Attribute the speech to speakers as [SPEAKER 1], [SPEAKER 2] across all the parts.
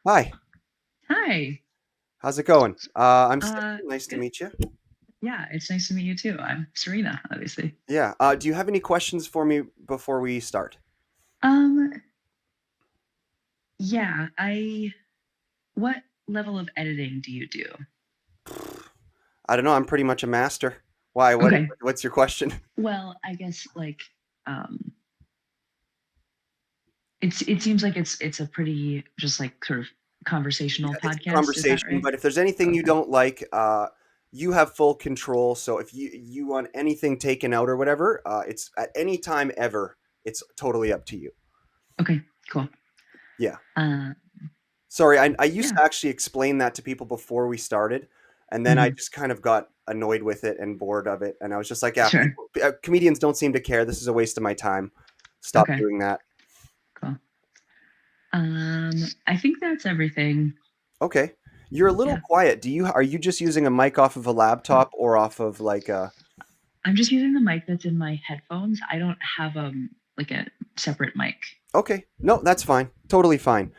[SPEAKER 1] Hi,
[SPEAKER 2] Hi.
[SPEAKER 1] how's it going? I'm Stephan. Nice to
[SPEAKER 2] Good.
[SPEAKER 1] meet you.
[SPEAKER 2] Yeah, it's nice to meet you too. I'm Serena, obviously.
[SPEAKER 1] Yeah. Do you have any questions for me before we start?
[SPEAKER 2] Um, yeah, what level of editing do you do?
[SPEAKER 1] I don't know. I'm pretty much a master. Why?
[SPEAKER 2] Okay.
[SPEAKER 1] What's your question?
[SPEAKER 2] Well, I guess um it seems like it's a pretty just like sort of conversational
[SPEAKER 1] Yeah, it's a
[SPEAKER 2] podcast, is that
[SPEAKER 1] conversation,
[SPEAKER 2] right?
[SPEAKER 1] but if there's anything you
[SPEAKER 2] Okay.
[SPEAKER 1] don't like, you have full control. So if you want anything taken out or whatever, it's at any time ever. It's totally up to you.
[SPEAKER 2] Okay, cool.
[SPEAKER 1] Yeah.
[SPEAKER 2] Uh
[SPEAKER 1] Sorry, I used
[SPEAKER 2] yeah.
[SPEAKER 1] to actually explain that to people before we started, and then I
[SPEAKER 2] Hmm.
[SPEAKER 1] just kind of got annoyed with it and bored of it, and I was just like, "Yeah,
[SPEAKER 2] Sure.
[SPEAKER 1] comedians don't seem to care. This is a waste of my time. Stop
[SPEAKER 2] Okay,
[SPEAKER 1] doing that."
[SPEAKER 2] cool. Um I think that's everything.
[SPEAKER 1] Okay, you're a little
[SPEAKER 2] Yeah.
[SPEAKER 1] quiet. Are you just using a mic off of a laptop or off of like a?
[SPEAKER 2] I'm just using the mic that's in my headphones. I don't have like a separate mic.
[SPEAKER 1] Okay, no, that's fine. Totally fine.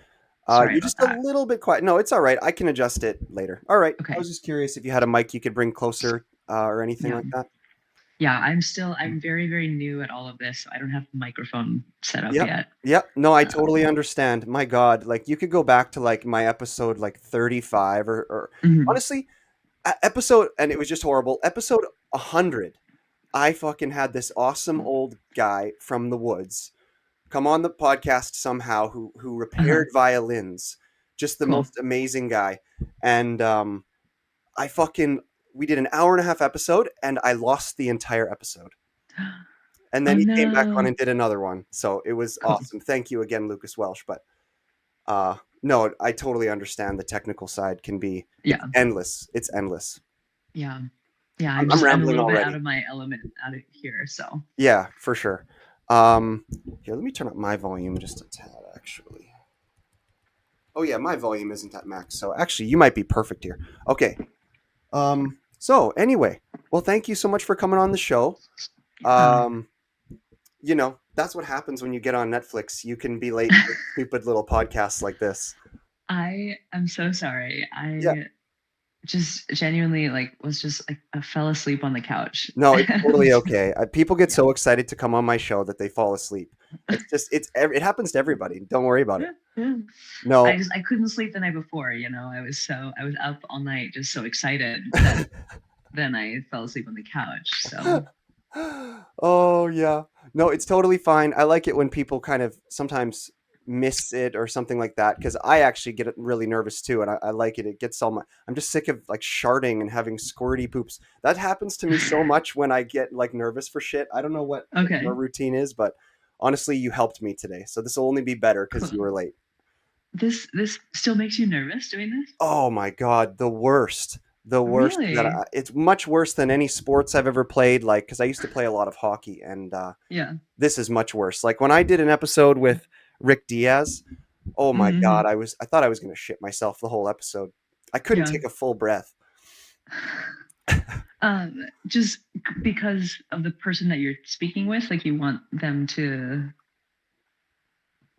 [SPEAKER 2] Sorry
[SPEAKER 1] You're
[SPEAKER 2] about
[SPEAKER 1] just a
[SPEAKER 2] that.
[SPEAKER 1] little bit quiet. No, it's all right. I can adjust it later. All right. I
[SPEAKER 2] Okay.
[SPEAKER 1] was just curious if you had a mic you could bring closer or anything
[SPEAKER 2] Yeah.
[SPEAKER 1] like that.
[SPEAKER 2] Yeah, I'm very, very new at all of this. So I don't have the microphone set up
[SPEAKER 1] Yep.
[SPEAKER 2] yet.
[SPEAKER 1] Yep. No, I totally
[SPEAKER 2] Um,
[SPEAKER 1] understand. My God, like you could go back to like my episode like 35 or
[SPEAKER 2] mhm.
[SPEAKER 1] honestly, episode, and it was just horrible. Episode 100. I fucking had this awesome old guy from the woods come on the podcast somehow who
[SPEAKER 2] Uh-huh.
[SPEAKER 1] repaired violins. Just the
[SPEAKER 2] Cool.
[SPEAKER 1] most amazing guy. And I fucking we did an hour and a half episode and I lost the entire episode. And
[SPEAKER 2] Oh
[SPEAKER 1] then he came back on
[SPEAKER 2] no.
[SPEAKER 1] and did another one. So it was
[SPEAKER 2] Cool.
[SPEAKER 1] awesome. Thank you again, Lucas Welsh. But no, I totally understand the technical side can be it's
[SPEAKER 2] Yeah.
[SPEAKER 1] endless. It's endless.
[SPEAKER 2] Yeah. Yeah.
[SPEAKER 1] I'm
[SPEAKER 2] I'm a
[SPEAKER 1] rambling
[SPEAKER 2] little bit out
[SPEAKER 1] already.
[SPEAKER 2] of my element out of here. So
[SPEAKER 1] Yeah, for sure. Um, Here, let me turn up my volume just a tad, actually. Oh yeah, my volume isn't at max, so actually you might be perfect here. Okay. So anyway, well, thank you so much for coming on the show.
[SPEAKER 2] yeah.
[SPEAKER 1] Um, that's what happens when you get on Netflix. You can be late for stupid little podcasts like this.
[SPEAKER 2] I am so sorry.
[SPEAKER 1] Yeah.
[SPEAKER 2] I just genuinely was just like I fell asleep on the couch.
[SPEAKER 1] No, it's totally okay. People get
[SPEAKER 2] Yeah.
[SPEAKER 1] so excited to come on my show that they fall asleep. It happens to everybody. Don't worry about it.
[SPEAKER 2] Yeah, yeah.
[SPEAKER 1] No.
[SPEAKER 2] I couldn't sleep the night before, I was up all night just so excited that then I fell asleep on the couch. So
[SPEAKER 1] Oh yeah. No, it's totally fine. I like it when people kind of sometimes miss it or something like that because I actually get really nervous too, and I like it. It gets all my. I'm just sick of like sharding and having squirty poops. That happens to me so much when I get like nervous for shit. I don't know what your
[SPEAKER 2] okay,
[SPEAKER 1] routine is, but honestly, you helped me today. So this will only be better because you
[SPEAKER 2] cool.
[SPEAKER 1] were late.
[SPEAKER 2] This still makes you nervous doing this?
[SPEAKER 1] Oh my god, the worst. The worst
[SPEAKER 2] Really?
[SPEAKER 1] it's much worse than any sports I've ever played. Like, because I used to play a lot of hockey, and
[SPEAKER 2] Yeah.
[SPEAKER 1] this is much worse. Like when I did an episode with Rick Diaz, oh my
[SPEAKER 2] Hmm.
[SPEAKER 1] god, I thought I was gonna shit myself the whole episode. I couldn't
[SPEAKER 2] Yeah.
[SPEAKER 1] take a full breath.
[SPEAKER 2] Just because of the person that you're speaking with, like you want them to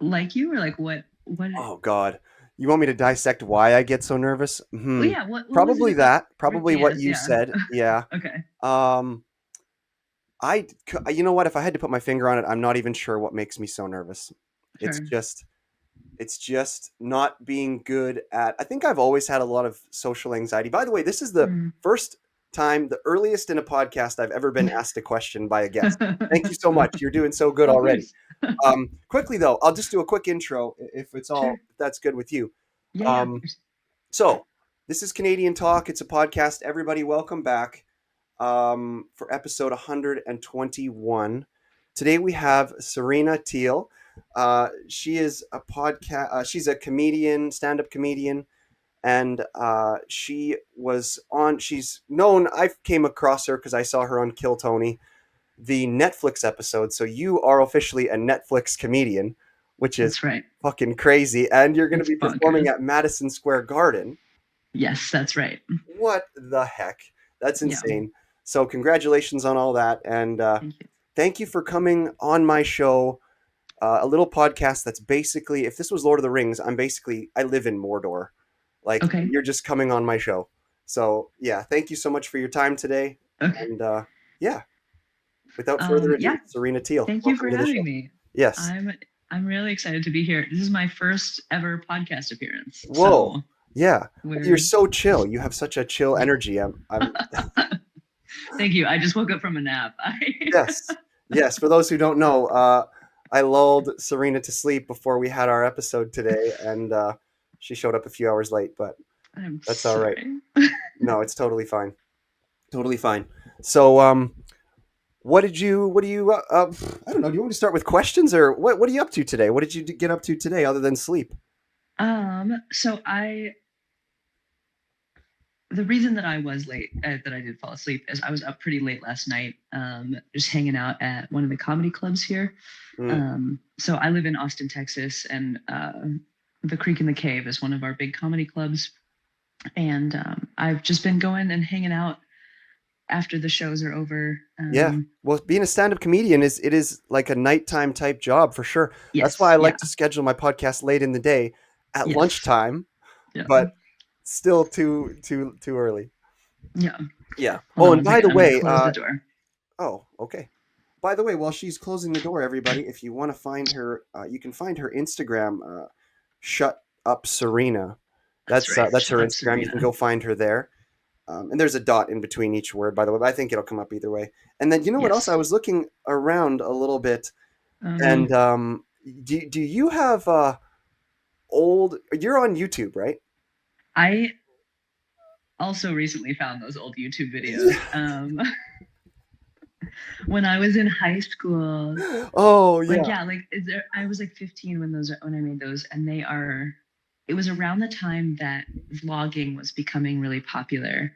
[SPEAKER 2] like you, or like what? What?
[SPEAKER 1] Oh god, you want me to dissect why I get so nervous?
[SPEAKER 2] Well, yeah. What was it
[SPEAKER 1] Probably
[SPEAKER 2] about
[SPEAKER 1] that.
[SPEAKER 2] Rick
[SPEAKER 1] Probably what
[SPEAKER 2] Diaz?
[SPEAKER 1] you
[SPEAKER 2] Yeah.
[SPEAKER 1] said. Yeah.
[SPEAKER 2] Okay.
[SPEAKER 1] Um, you know what? If I had to put my finger on it, I'm not even sure what makes me so nervous. It's
[SPEAKER 2] Sure.
[SPEAKER 1] just It's just not being good at. I think I've always had a lot of social anxiety. By the way, this is the
[SPEAKER 2] Mm.
[SPEAKER 1] first time, the earliest in a podcast I've ever been asked a question by a guest. Thank you so much. You're doing so good
[SPEAKER 2] Of
[SPEAKER 1] already.
[SPEAKER 2] course.
[SPEAKER 1] Quickly though, I'll just do a quick intro
[SPEAKER 2] Sure.
[SPEAKER 1] if that's good with you.
[SPEAKER 2] Yeah, yeah, of
[SPEAKER 1] Um,
[SPEAKER 2] course.
[SPEAKER 1] so this is Canadian Talk. It's a podcast. Everybody, welcome back for episode 121. Today we have Serena Thiel. She is a podcast. She's a comedian, stand-up comedian, and she was on. She's known. I came across her because I saw her on Kill Tony, the Netflix episode. So you are officially a Netflix comedian, which is
[SPEAKER 2] That's right.
[SPEAKER 1] fucking crazy. And you're going to
[SPEAKER 2] It's
[SPEAKER 1] be performing
[SPEAKER 2] bonkers.
[SPEAKER 1] at Madison Square Garden.
[SPEAKER 2] Yes, that's right.
[SPEAKER 1] What the heck? That's
[SPEAKER 2] Yeah.
[SPEAKER 1] insane. So congratulations on all that, and
[SPEAKER 2] Thank you.
[SPEAKER 1] thank you for coming on my show. a little podcast that's basically, if this was Lord of the Rings, I live in Mordor. Like,
[SPEAKER 2] Okay.
[SPEAKER 1] you're just coming on my show. So, yeah, thank you so much for your time today.
[SPEAKER 2] Okay.
[SPEAKER 1] And yeah, without further ado,
[SPEAKER 2] Yeah.
[SPEAKER 1] Serena Thiel,
[SPEAKER 2] Thank you
[SPEAKER 1] welcome
[SPEAKER 2] for
[SPEAKER 1] to the
[SPEAKER 2] having
[SPEAKER 1] show.
[SPEAKER 2] me.
[SPEAKER 1] Yes.
[SPEAKER 2] I'm I'm really excited to be here. This is my first ever podcast appearance.
[SPEAKER 1] Whoa.
[SPEAKER 2] So
[SPEAKER 1] Yeah. You're
[SPEAKER 2] we're
[SPEAKER 1] so chill. You have such a chill energy. I'm
[SPEAKER 2] thank you. I just woke up from a nap. I
[SPEAKER 1] Yes. Yes. For those who don't know, I lulled Serena to sleep before we had our episode today, and she showed up a few hours late, but
[SPEAKER 2] I'm
[SPEAKER 1] that's all right.
[SPEAKER 2] sorry.
[SPEAKER 1] No, it's totally fine. Totally fine. So, what do you, I don't know. Do you want to start with questions, or what are you up to today? What did you get up to today other than sleep?
[SPEAKER 2] So I the reason that I was late, that I did fall asleep, is I was up pretty late last night, just hanging out at one of the comedy clubs here.
[SPEAKER 1] Mm,
[SPEAKER 2] So I live in Austin, Texas, and the Creek in the Cave is one of our big comedy clubs. And I've just been going and hanging out after the shows are over.
[SPEAKER 1] yeah. Well, being a stand-up comedian is like a nighttime type job for sure. That's why
[SPEAKER 2] Yes,
[SPEAKER 1] I
[SPEAKER 2] yeah,
[SPEAKER 1] like to schedule my podcast late in the day at
[SPEAKER 2] yes,
[SPEAKER 1] lunchtime,
[SPEAKER 2] yeah,
[SPEAKER 1] but still too early.
[SPEAKER 2] yeah.
[SPEAKER 1] Yeah.
[SPEAKER 2] Hold
[SPEAKER 1] Oh,
[SPEAKER 2] on
[SPEAKER 1] and
[SPEAKER 2] one
[SPEAKER 1] by
[SPEAKER 2] second.
[SPEAKER 1] the
[SPEAKER 2] I'm gonna
[SPEAKER 1] way,
[SPEAKER 2] close the door.
[SPEAKER 1] oh, okay. By the way, while she's closing the door, everybody, if you want to find her, you can find her Instagram, Shut Up Serena.
[SPEAKER 2] That's right.
[SPEAKER 1] That's her
[SPEAKER 2] Shut up,
[SPEAKER 1] Instagram. You can
[SPEAKER 2] Serena.
[SPEAKER 1] go find her there. And there's a dot in between each word, by the way, but I think it'll come up either way. And then you know what else? I
[SPEAKER 2] Yes.
[SPEAKER 1] was looking around a little bit,
[SPEAKER 2] Oh no.
[SPEAKER 1] and do you have old? You're on YouTube, right?
[SPEAKER 2] I also recently found those old YouTube videos. When I was in high school,
[SPEAKER 1] Oh
[SPEAKER 2] like
[SPEAKER 1] yeah,
[SPEAKER 2] yeah, like I was like 15 when I made those, and they are. It was around the time that vlogging was becoming really popular,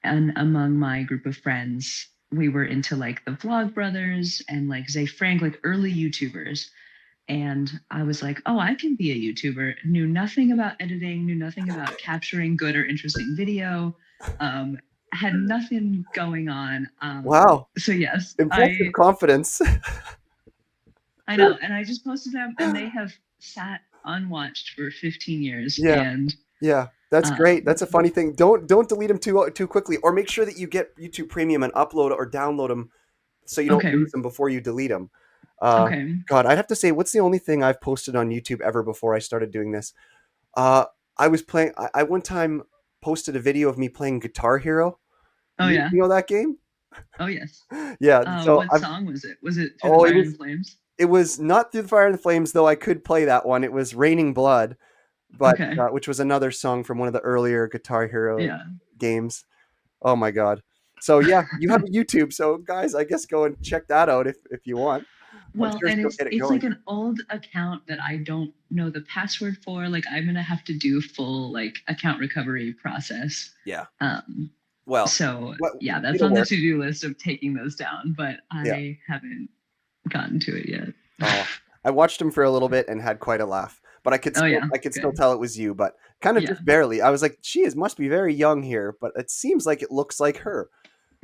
[SPEAKER 2] and among my group of friends, we were into like the Vlog Brothers and like Zay Frank, like early YouTubers. And I was like, oh, I can be a YouTuber. Knew nothing about editing, knew nothing about capturing good or interesting video. Um, had nothing going on.
[SPEAKER 1] wow,
[SPEAKER 2] So yes,
[SPEAKER 1] impressive confidence.
[SPEAKER 2] I know, and I just posted them, and they have sat unwatched for 15 years.
[SPEAKER 1] Yeah.
[SPEAKER 2] And
[SPEAKER 1] Yeah, that's great.
[SPEAKER 2] um,
[SPEAKER 1] That's a funny thing. Don't delete them too quickly, or make sure that you get YouTube Premium and upload or download them so you don't
[SPEAKER 2] okay,
[SPEAKER 1] lose them before you delete them. Uh,
[SPEAKER 2] okay,
[SPEAKER 1] God, I'd have to say, what's the only thing I've posted on YouTube ever before I started doing this? Uh, I was playing. I one time posted a video of me playing Guitar Hero.
[SPEAKER 2] oh yeah,
[SPEAKER 1] You know that game?
[SPEAKER 2] oh yes.
[SPEAKER 1] Yeah. So
[SPEAKER 2] What
[SPEAKER 1] I've.
[SPEAKER 2] song was it? Was it Through the
[SPEAKER 1] Oh,
[SPEAKER 2] Fire and the Flames?
[SPEAKER 1] it was not Through the Fire and the Flames, though I could play that one. It was Raining Blood, but
[SPEAKER 2] Okay,
[SPEAKER 1] which was another song from one of the earlier Guitar Hero
[SPEAKER 2] yeah.
[SPEAKER 1] games. Oh my god. So yeah, you have a YouTube. So guys, I guess go and check that out if you want. I'm
[SPEAKER 2] Well,
[SPEAKER 1] sure
[SPEAKER 2] and
[SPEAKER 1] she'll
[SPEAKER 2] it's
[SPEAKER 1] get it
[SPEAKER 2] it's like
[SPEAKER 1] going.
[SPEAKER 2] an old account that I don't know the password for. Like I'm gonna have to do full like account recovery process.
[SPEAKER 1] Yeah.
[SPEAKER 2] Um,
[SPEAKER 1] Well,
[SPEAKER 2] so
[SPEAKER 1] what
[SPEAKER 2] yeah, that's
[SPEAKER 1] it'll
[SPEAKER 2] on the
[SPEAKER 1] work.
[SPEAKER 2] to-do list of taking those down, but
[SPEAKER 1] Yeah.
[SPEAKER 2] I haven't gotten to it yet.
[SPEAKER 1] Oh, I watched him for a little bit and had quite a laugh, but
[SPEAKER 2] Oh yeah,
[SPEAKER 1] I could still
[SPEAKER 2] good.
[SPEAKER 1] tell it was you, but kind of
[SPEAKER 2] Yeah,
[SPEAKER 1] just barely. I was like, she is must be very young here, but it seems like it looks like her.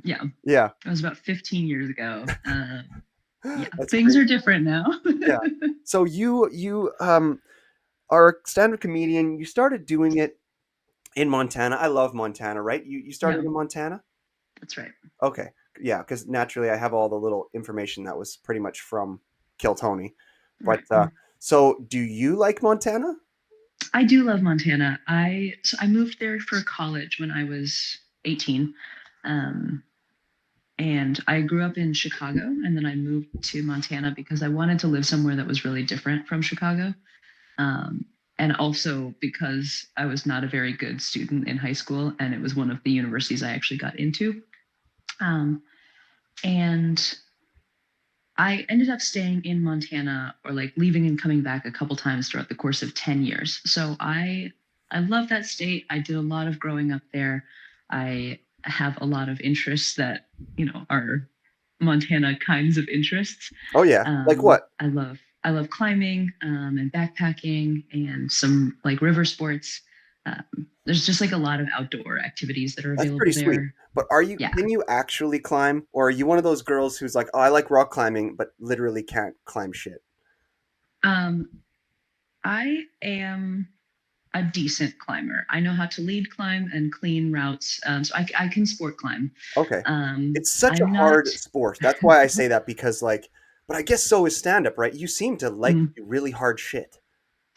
[SPEAKER 2] yeah.
[SPEAKER 1] Yeah.
[SPEAKER 2] It was about 15 years ago. Yeah,
[SPEAKER 1] That's
[SPEAKER 2] things
[SPEAKER 1] great.
[SPEAKER 2] are different now.
[SPEAKER 1] Yeah. So you are a stand-up comedian. You started doing it in Montana. I love Montana, right? You started
[SPEAKER 2] Yeah,
[SPEAKER 1] in Montana?
[SPEAKER 2] that's right.
[SPEAKER 1] Okay. Yeah, because naturally I have all the little information that was pretty much from Kill Tony. But
[SPEAKER 2] Right.
[SPEAKER 1] so do you like Montana?
[SPEAKER 2] I do love Montana. I moved there for college when I was 18. Um, and I grew up in Chicago, and then I moved to Montana because I wanted to live somewhere that was really different from Chicago. Um, and also because I was not a very good student in high school, and it was one of the universities I actually got into. Um, and I ended up staying in Montana, or like leaving and coming back a couple times throughout the course of 10 years. So I love that state. I did a lot of growing up there. I have a lot of interests that, are Montana kinds of interests.
[SPEAKER 1] Oh yeah. Like what?
[SPEAKER 2] I love climbing, and backpacking and some like river sports. There's just like a lot of outdoor activities that are
[SPEAKER 1] That's
[SPEAKER 2] available
[SPEAKER 1] pretty sweet.
[SPEAKER 2] there.
[SPEAKER 1] But
[SPEAKER 2] Yeah.
[SPEAKER 1] can you actually climb, or are you one of those girls who's like, "Oh, I like rock climbing, but literally can't climb shit?"
[SPEAKER 2] Um, I am a decent climber. I know how to lead climb and clean routes. So I can sport climb.
[SPEAKER 1] Okay. It's such a
[SPEAKER 2] I'm not.
[SPEAKER 1] hard sport. That's why I say that because like, but I guess so is stand up, right? You seem to like to
[SPEAKER 2] Mm.
[SPEAKER 1] do really hard shit.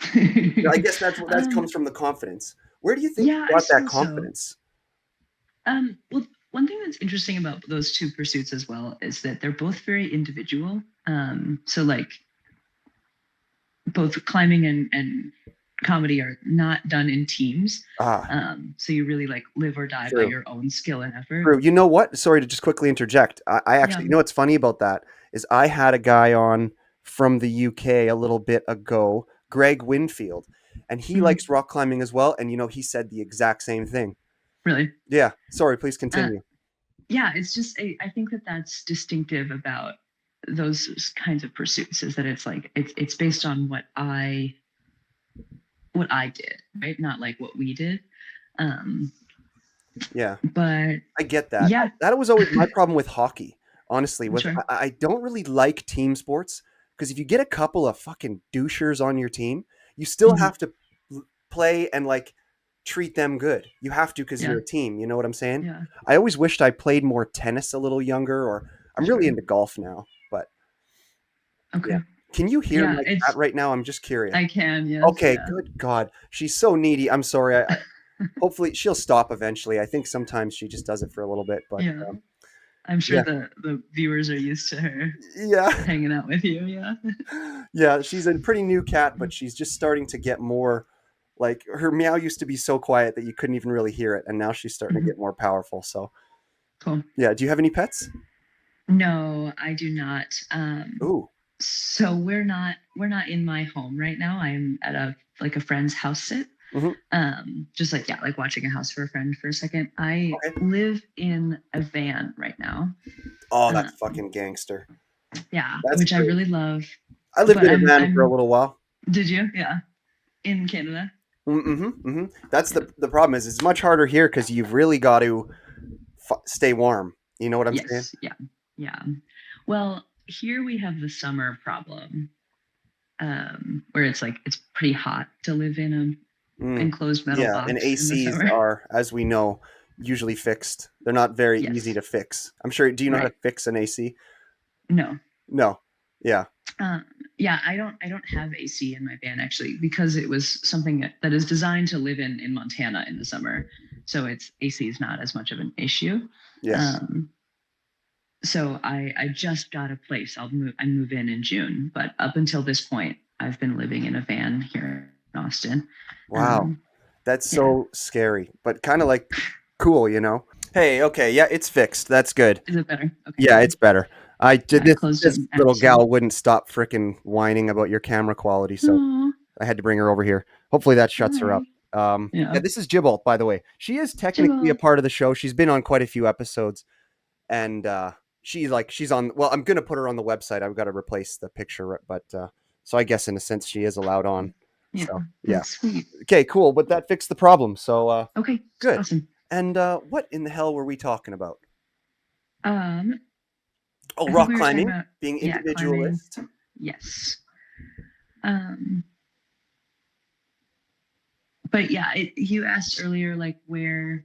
[SPEAKER 1] I guess that's what that
[SPEAKER 2] um,
[SPEAKER 1] comes from the confidence. Where do you think
[SPEAKER 2] yeah,
[SPEAKER 1] you
[SPEAKER 2] I
[SPEAKER 1] got that
[SPEAKER 2] suppose so.
[SPEAKER 1] confidence?
[SPEAKER 2] Well, one thing that's interesting about those two pursuits as well is that they're both very individual. So like both climbing and comedy are not done in teams.
[SPEAKER 1] Ah,
[SPEAKER 2] So you really like live or die by
[SPEAKER 1] true.
[SPEAKER 2] your own skill and effort.
[SPEAKER 1] True. You know what? Sorry to just quickly interject. I
[SPEAKER 2] Yeah.
[SPEAKER 1] actually, you know what's funny about that is I had a guy on from the UK a little bit ago, Greg Winfield, and he
[SPEAKER 2] Mhm.
[SPEAKER 1] likes rock climbing as well. And you know, he said the exact same thing.
[SPEAKER 2] Really.
[SPEAKER 1] Yeah. Sorry. Please
[SPEAKER 2] Uh,
[SPEAKER 1] continue.
[SPEAKER 2] yeah, it's just I think that that's distinctive about those kinds of pursuits is that it's like it's based on what I did, right? Not like what we did. Um,
[SPEAKER 1] Yeah.
[SPEAKER 2] but
[SPEAKER 1] I get that.
[SPEAKER 2] yeah,
[SPEAKER 1] That was always my problem with hockey. Honestly,
[SPEAKER 2] I'm
[SPEAKER 1] with
[SPEAKER 2] sure.
[SPEAKER 1] I don't really like team sports because if you get a couple of fucking douchers on your team, you still
[SPEAKER 2] Hmm.
[SPEAKER 1] have to play and like treat them good. You have to because
[SPEAKER 2] Yeah,
[SPEAKER 1] you're a team. You know what I'm saying?
[SPEAKER 2] yeah,
[SPEAKER 1] I always wished I played more tennis a little younger, or I'm really
[SPEAKER 2] sure.
[SPEAKER 1] into golf now. But yeah,
[SPEAKER 2] Okay.
[SPEAKER 1] can you hear
[SPEAKER 2] Yeah,
[SPEAKER 1] my cat
[SPEAKER 2] it's
[SPEAKER 1] right now? I'm just curious.
[SPEAKER 2] I can. Yes.
[SPEAKER 1] Okay,
[SPEAKER 2] Yeah.
[SPEAKER 1] good God, she's so needy. I'm sorry. Hopefully she'll stop eventually. I think sometimes she just does it for a little bit, but
[SPEAKER 2] Yeah. I'm sure
[SPEAKER 1] yeah.
[SPEAKER 2] the viewers are used to her
[SPEAKER 1] Yeah.
[SPEAKER 2] hanging out with you. Yeah.
[SPEAKER 1] Yeah, she's a pretty new cat, but she's just starting to get more like her meow used to be so quiet that you couldn't even really hear it, and now she's starting to
[SPEAKER 2] Mhm.
[SPEAKER 1] get more powerful. So,
[SPEAKER 2] Cool.
[SPEAKER 1] yeah, do you have any pets?
[SPEAKER 2] No, I do not.
[SPEAKER 1] Ooh.
[SPEAKER 2] So we're not in my home right now. I'm at a like a friend's house sit.
[SPEAKER 1] Hmm.
[SPEAKER 2] Just like yeah, like watching a house for a friend for a second. I
[SPEAKER 1] Okay.
[SPEAKER 2] live in a van right now.
[SPEAKER 1] Oh, that's
[SPEAKER 2] Um,
[SPEAKER 1] fucking gangster.
[SPEAKER 2] yeah,
[SPEAKER 1] That's
[SPEAKER 2] which I
[SPEAKER 1] great.
[SPEAKER 2] really love.
[SPEAKER 1] I lived
[SPEAKER 2] But
[SPEAKER 1] in a
[SPEAKER 2] I'm
[SPEAKER 1] van for a
[SPEAKER 2] I'm
[SPEAKER 1] little while.
[SPEAKER 2] did you? Yeah. In Canada.
[SPEAKER 1] Mm-hmm, hmm. That's
[SPEAKER 2] Yeah.
[SPEAKER 1] the problem is it's much harder here because you've really got to stay warm. You know what I'm saying?
[SPEAKER 2] Yes. Yeah. Yeah. Well, here we have the summer problem, where it's like it's pretty hot to live in a
[SPEAKER 1] Mm.
[SPEAKER 2] enclosed metal
[SPEAKER 1] Yeah, and
[SPEAKER 2] box in the
[SPEAKER 1] ACs
[SPEAKER 2] summer.
[SPEAKER 1] are, as we know, usually fixed. They're not very easy
[SPEAKER 2] Yes.
[SPEAKER 1] to fix. I'm sure. Do you know how
[SPEAKER 2] Right.
[SPEAKER 1] to fix an AC?
[SPEAKER 2] No.
[SPEAKER 1] No. Yeah.
[SPEAKER 2] Um, yeah, I don't have AC in my van actually because it was something that is designed to live in Montana in the summer, so it's AC is not as much of an issue.
[SPEAKER 1] Yes.
[SPEAKER 2] Um, so I just got a place. I move in June, but up until this point, I've been living in a van here in Austin.
[SPEAKER 1] Wow.
[SPEAKER 2] Um,
[SPEAKER 1] That's
[SPEAKER 2] yeah,
[SPEAKER 1] so scary, but kind of like cool, you know? Hey, okay, yeah, it's fixed. That's good.
[SPEAKER 2] is it better? Okay,
[SPEAKER 1] Yeah,
[SPEAKER 2] good.
[SPEAKER 1] it's better. I
[SPEAKER 2] Yeah,
[SPEAKER 1] did
[SPEAKER 2] I
[SPEAKER 1] this
[SPEAKER 2] closed
[SPEAKER 1] this
[SPEAKER 2] an
[SPEAKER 1] little
[SPEAKER 2] episode.
[SPEAKER 1] gal wouldn't stop freaking whining about your camera quality, so
[SPEAKER 2] Oh,
[SPEAKER 1] I had to bring her over here. Hopefully that
[SPEAKER 2] all
[SPEAKER 1] shuts her up.
[SPEAKER 2] right.
[SPEAKER 1] Yeah,
[SPEAKER 2] Yeah,
[SPEAKER 1] this is Jibble, by the way. She is technically a
[SPEAKER 2] Jibble.
[SPEAKER 1] part of the show. She's been on quite a few episodes, and she's on. Well, I'm gonna put her on the website. I've got to replace the picture, but so I guess in a sense she is allowed on.
[SPEAKER 2] Yeah,
[SPEAKER 1] So yeah.
[SPEAKER 2] that's sweet.
[SPEAKER 1] Okay, cool. But that fixed the problem. So
[SPEAKER 2] Okay,
[SPEAKER 1] good.
[SPEAKER 2] awesome.
[SPEAKER 1] And what in the hell were we talking about?
[SPEAKER 2] Um,
[SPEAKER 1] Oh,
[SPEAKER 2] I think
[SPEAKER 1] rock
[SPEAKER 2] we were talking
[SPEAKER 1] climbing,
[SPEAKER 2] about
[SPEAKER 1] being
[SPEAKER 2] yeah, climbing.
[SPEAKER 1] individualist.
[SPEAKER 2] Yes. Um, but yeah, you asked earlier like where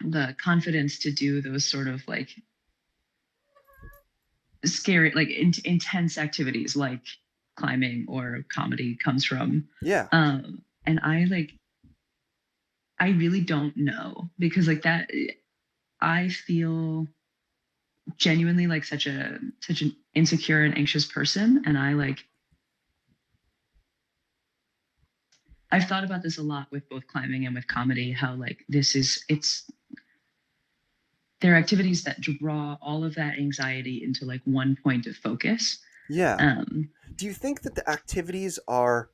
[SPEAKER 2] the confidence to do those sort of like scary, like intense activities like climbing or comedy comes from.
[SPEAKER 1] Yeah,
[SPEAKER 2] And I really don't know because like that I feel genuinely like such an insecure and anxious person, and I've thought about this a lot with both climbing and with comedy, how like it's there are activities that draw all of that anxiety into like one point of focus.
[SPEAKER 1] yeah.
[SPEAKER 2] Um,
[SPEAKER 1] Do you think that the activities are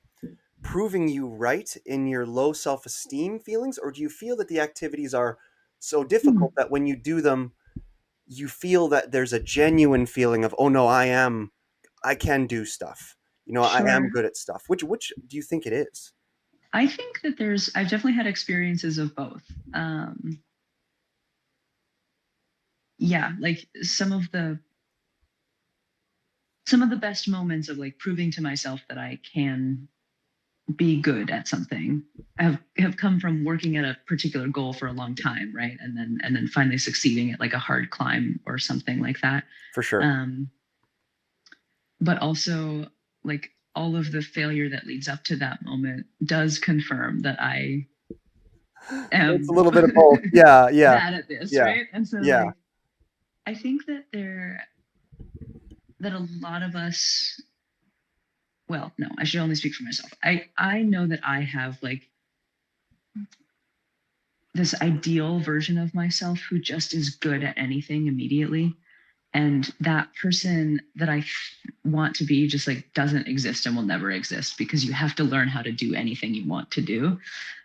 [SPEAKER 1] proving you right in your low self-esteem feelings, or do you feel that the activities are so
[SPEAKER 2] hmm,
[SPEAKER 1] difficult that when you do them, you feel that there's a genuine feeling of, oh no, I can do stuff. You know, I am
[SPEAKER 2] sure.
[SPEAKER 1] good at stuff. Which do you think it is?
[SPEAKER 2] I think that I've definitely had experiences of both. Um, yeah, like some of the best moments of like proving to myself that I can be good at something have come from working at a particular goal for a long time, right? And then finally succeeding at like a hard climb or something like that.
[SPEAKER 1] For sure.
[SPEAKER 2] Um, but also like all of the failure that leads up to that moment does confirm that I
[SPEAKER 1] It's a
[SPEAKER 2] am
[SPEAKER 1] little bit of both. Yeah, yeah,
[SPEAKER 2] bad at this,
[SPEAKER 1] yeah,
[SPEAKER 2] right? And so
[SPEAKER 1] yeah,
[SPEAKER 2] like I think that a lot of us, well, no, I should only speak for myself. I know that I have like this ideal version of myself who just is good at anything immediately. And that person that I want to be just like doesn't exist and will never exist because you have to learn how to do anything you want to do.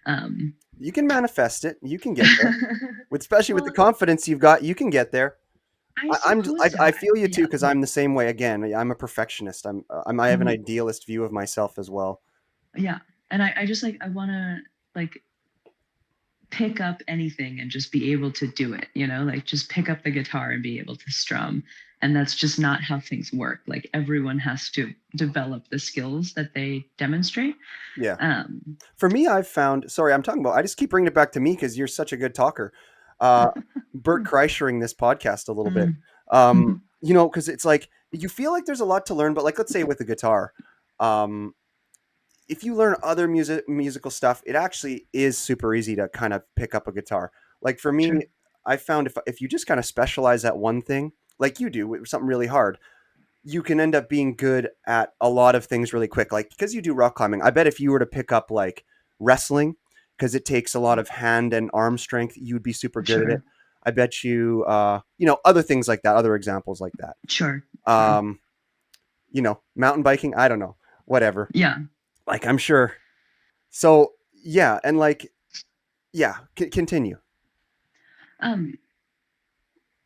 [SPEAKER 2] Um,
[SPEAKER 1] you can manifest it. You can get there. Especially with the
[SPEAKER 2] well,
[SPEAKER 1] confidence you've got, you can get there.
[SPEAKER 2] I
[SPEAKER 1] I'm
[SPEAKER 2] suppose so.
[SPEAKER 1] I feel you too
[SPEAKER 2] Yeah.
[SPEAKER 1] because I'm the same way. Again, I'm a perfectionist. I have an
[SPEAKER 2] Mhm.
[SPEAKER 1] idealist view of myself as well.
[SPEAKER 2] Yeah. And I just like, I want to like pick up anything and just be able to do it, like just pick up the guitar and be able to strum. And that's just not how things work. Like everyone has to develop the skills that they demonstrate.
[SPEAKER 1] Yeah.
[SPEAKER 2] Um,
[SPEAKER 1] For me, I've found. Sorry, I'm talking about. I just keep bringing it back to me because you're such a good talker. Uh, Bert Kreischerring this podcast a little bit.
[SPEAKER 2] mm,
[SPEAKER 1] Because it's like you feel like there's a lot to learn, but like let's say with the guitar, um, if you learn other musical stuff, it actually is super easy to kind of pick up a guitar. Like for me,
[SPEAKER 2] sure.
[SPEAKER 1] I found if you just kind of specialize at one thing, like you do with something really hard, you can end up being good at a lot of things really quick. Like because you do rock climbing, I bet if you were to pick up like wrestling, because it takes a lot of hand and arm strength, you'd be super good at it.
[SPEAKER 2] Sure.
[SPEAKER 1] I bet you, other things like that, other examples like that.
[SPEAKER 2] Sure. Sure.
[SPEAKER 1] Um, Mountain biking, I don't know, whatever.
[SPEAKER 2] Yeah.
[SPEAKER 1] Like I'm sure. So yeah, and like yeah, continue.
[SPEAKER 2] Um,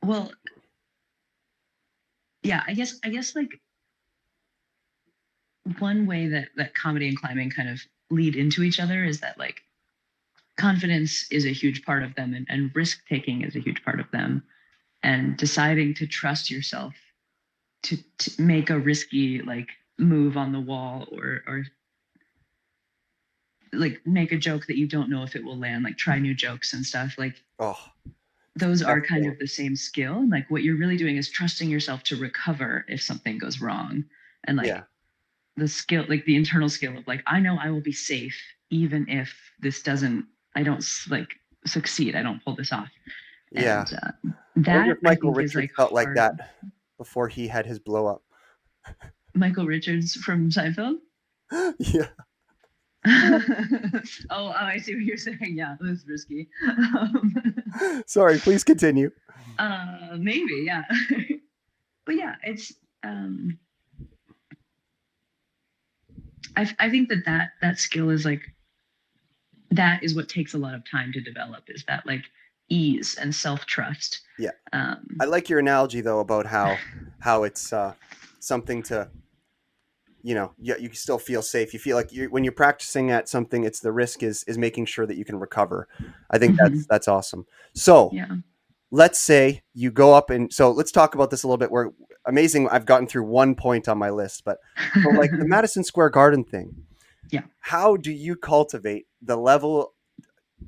[SPEAKER 2] well, yeah, I guess like one way that comedy and climbing kind of lead into each other is that like confidence is a huge part of them and risk taking is a huge part of them. And deciding to trust yourself to make a risky like move on the wall or like make a joke that you don't know if it will land, like try new jokes and stuff, like
[SPEAKER 1] Oh,
[SPEAKER 2] those are
[SPEAKER 1] best
[SPEAKER 2] kind
[SPEAKER 1] thing.
[SPEAKER 2] of the same skill. And like what you're really doing is trusting yourself to recover if something goes wrong. And like
[SPEAKER 1] Yeah,
[SPEAKER 2] the skill, like the internal skill of like, I know I will be safe even if this doesn't, I don't like succeed, I don't pull this off.
[SPEAKER 1] yeah.
[SPEAKER 2] And
[SPEAKER 1] I wonder
[SPEAKER 2] that
[SPEAKER 1] if
[SPEAKER 2] I
[SPEAKER 1] Michael
[SPEAKER 2] think is
[SPEAKER 1] Richards
[SPEAKER 2] like
[SPEAKER 1] felt like
[SPEAKER 2] hard.
[SPEAKER 1] that before he had his blow up.
[SPEAKER 2] Michael Richards from Seinfeld.
[SPEAKER 1] Yeah.
[SPEAKER 2] I see what you're saying. Yeah, it was risky.
[SPEAKER 1] Sorry, please continue.
[SPEAKER 2] Maybe, yeah. But yeah, it's. Um, I think that skill is like that is what takes a lot of time to develop. Is that like ease and self trust?
[SPEAKER 1] Yeah. I
[SPEAKER 2] Um,
[SPEAKER 1] like your analogy though about how it's something to you still feel safe. You feel like when you're practicing at something, it's the risk is making sure that you can recover. I think
[SPEAKER 2] mhm,
[SPEAKER 1] that's awesome. So
[SPEAKER 2] yeah.
[SPEAKER 1] let's say you go up and so let's talk about this a little bit. We're amazing. I've gotten through one point on my list, but so like the Madison Square Garden thing.
[SPEAKER 2] Yeah.
[SPEAKER 1] How do you cultivate the level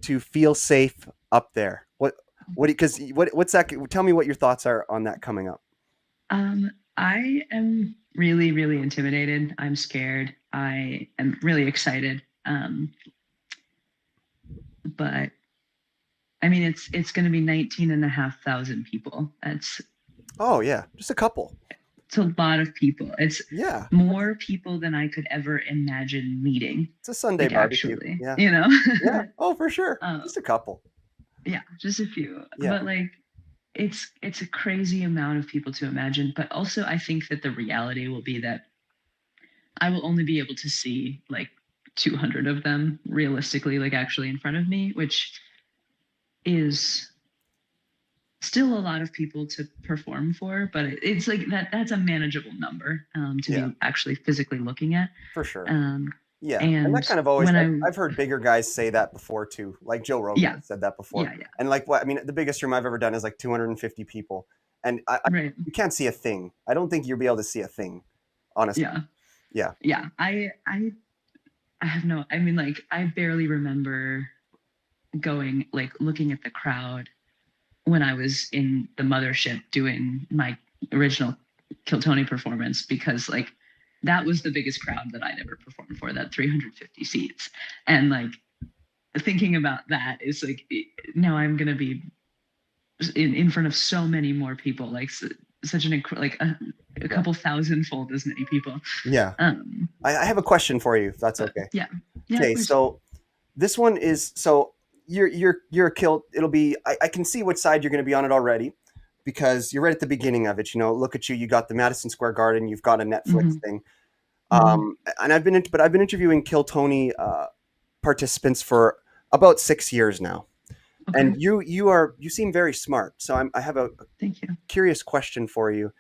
[SPEAKER 1] to feel safe up there? Because what's that? Tell me what your thoughts are on that coming up.
[SPEAKER 2] I am really, really intimidated. I'm scared. I am really excited. But I mean, it's going to be 19,500 people.
[SPEAKER 1] Oh yeah, just a couple.
[SPEAKER 2] It's a lot of people. It's
[SPEAKER 1] Yeah,
[SPEAKER 2] more people than I could ever imagine meeting.
[SPEAKER 1] it's a Sunday
[SPEAKER 2] Like
[SPEAKER 1] barbecue.
[SPEAKER 2] actually,
[SPEAKER 1] Yeah, yeah. Oh, for sure.
[SPEAKER 2] uh,
[SPEAKER 1] Just a couple.
[SPEAKER 2] yeah, just a few.
[SPEAKER 1] Yeah,
[SPEAKER 2] But like, it's a crazy amount of people to imagine. But also, I think that the reality will be that I will only be able to see like 200 of them realistically, like actually in front of me, which is still a lot of people to perform for, but it's like that's a manageable number to
[SPEAKER 1] yeah,
[SPEAKER 2] be actually physically looking at.
[SPEAKER 1] for sure.
[SPEAKER 2] Um,
[SPEAKER 1] Yeah, and that
[SPEAKER 2] and
[SPEAKER 1] kind of always
[SPEAKER 2] when
[SPEAKER 1] I've heard bigger guys say that before too. Like Joe Rogan
[SPEAKER 2] yeah,
[SPEAKER 1] has said that before.
[SPEAKER 2] yeah, yeah,
[SPEAKER 1] And like what I mean, the biggest room I've ever done is like 250 people, and
[SPEAKER 2] right.
[SPEAKER 1] you can't see a thing. I don't think you'll be able to see a thing. honestly.
[SPEAKER 2] Yeah.
[SPEAKER 1] Yeah.
[SPEAKER 2] Yeah. I have no, I mean, like, I barely remember going, like, looking at the crowd when I was in the mothership doing my original Kill Tony performance, because like that was the biggest crowd that I'd ever performed for, that 350 seats. And like thinking about that is like, now I'm going to be in front of so many more people, like such an like a
[SPEAKER 1] Yeah.
[SPEAKER 2] couple thousand-fold as many people.
[SPEAKER 1] Yeah.
[SPEAKER 2] Um,
[SPEAKER 1] I have a question for you, if that's
[SPEAKER 2] but
[SPEAKER 1] okay.
[SPEAKER 2] yeah, yeah, of
[SPEAKER 1] Okay,
[SPEAKER 2] course.
[SPEAKER 1] so this one is so you're a kill. It'll be I can see what side you're going to be on it already because you're right at the beginning of it. You know, look at you. You got the Madison Square Garden. You've got a Netflix
[SPEAKER 2] Mm-hmm,
[SPEAKER 1] thing.
[SPEAKER 2] mm-hmm.
[SPEAKER 1] And I've been interviewing Kill Tony participants for about 6 years now.
[SPEAKER 2] Okay,
[SPEAKER 1] And you seem very smart. So I have a
[SPEAKER 2] thank you.
[SPEAKER 1] curious question for you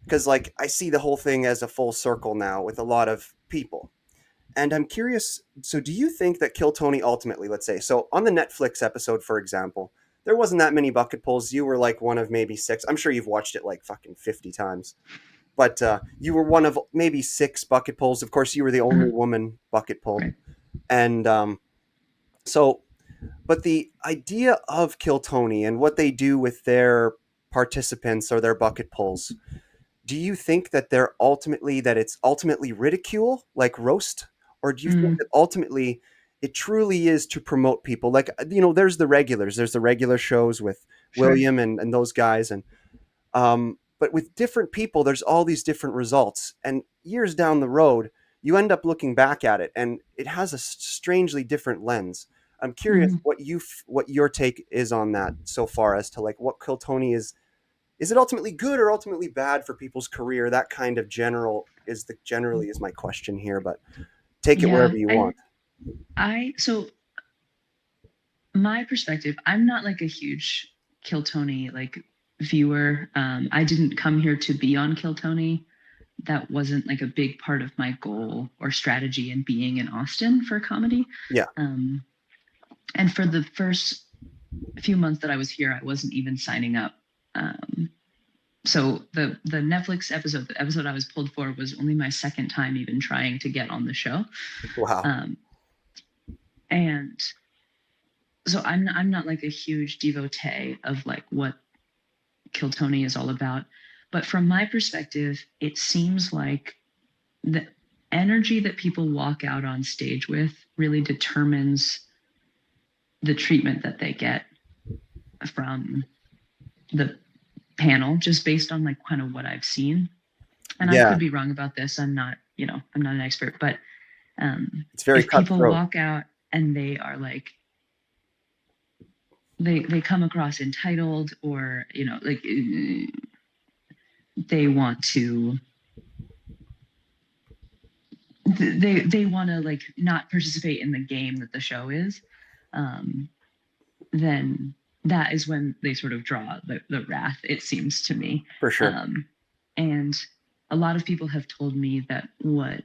[SPEAKER 1] because like I see the whole thing as a full circle now with a lot of people. And I'm curious, so do you think that Kill Tony ultimately, let's say, so on the Netflix episode, for example, there wasn't that many bucket pulls. You were like one of maybe six. I'm sure you've watched it like fucking 50 times. But you were one of maybe six bucket pulls. Of course, you were the
[SPEAKER 2] Uh-huh.
[SPEAKER 1] only woman bucket pulled.
[SPEAKER 2] Right.
[SPEAKER 1] And so, but the idea of Kill Tony and what they do with their participants or their bucket pulls, do you think that it's ultimately ridicule, like roast, or do you think
[SPEAKER 2] Mm,
[SPEAKER 1] that ultimately it truly is to promote people? Like there's the regulars, there's the regular shows with
[SPEAKER 2] sure.
[SPEAKER 1] William and those guys, and but with different people, there's all these different results, and years down the road, you end up looking back at it, and it has a strangely different lens. I'm curious
[SPEAKER 2] Mm-hmm.
[SPEAKER 1] what your take is on that so far as to like what Kill Tony is it ultimately good or ultimately bad for people's career? That kind of generally is my question here, but take it
[SPEAKER 2] Yeah,
[SPEAKER 1] wherever you want.
[SPEAKER 2] so my perspective, I'm not like a huge Kill Tony like viewer. I didn't come here to be on Kill Tony. That wasn't like a big part of my goal or strategy in being in Austin for comedy.
[SPEAKER 1] Yeah.
[SPEAKER 2] Um, and for the first few months that I was here, I wasn't even signing up. Um, so the Netflix episode, the episode I was pulled for, was only my second time even trying to get on the show.
[SPEAKER 1] Wow.
[SPEAKER 2] Um, and so I'm not like a huge devotee of like what Kill Tony is all about. But from my perspective, it seems like the energy that people walk out on stage with really determines the treatment that they get from the panel, just based on like kind of what I've seen. And I
[SPEAKER 1] Yeah.
[SPEAKER 2] could be wrong about this. I'm not an expert, but
[SPEAKER 1] It's very
[SPEAKER 2] if people
[SPEAKER 1] cutthroat.
[SPEAKER 2] walk out and they are like, they come across entitled, or like they want to they want to like not participate in the game that the show is, um, then that is when they sort of draw the wrath, it seems to me.
[SPEAKER 1] For sure.
[SPEAKER 2] um, and a lot of people have told me that what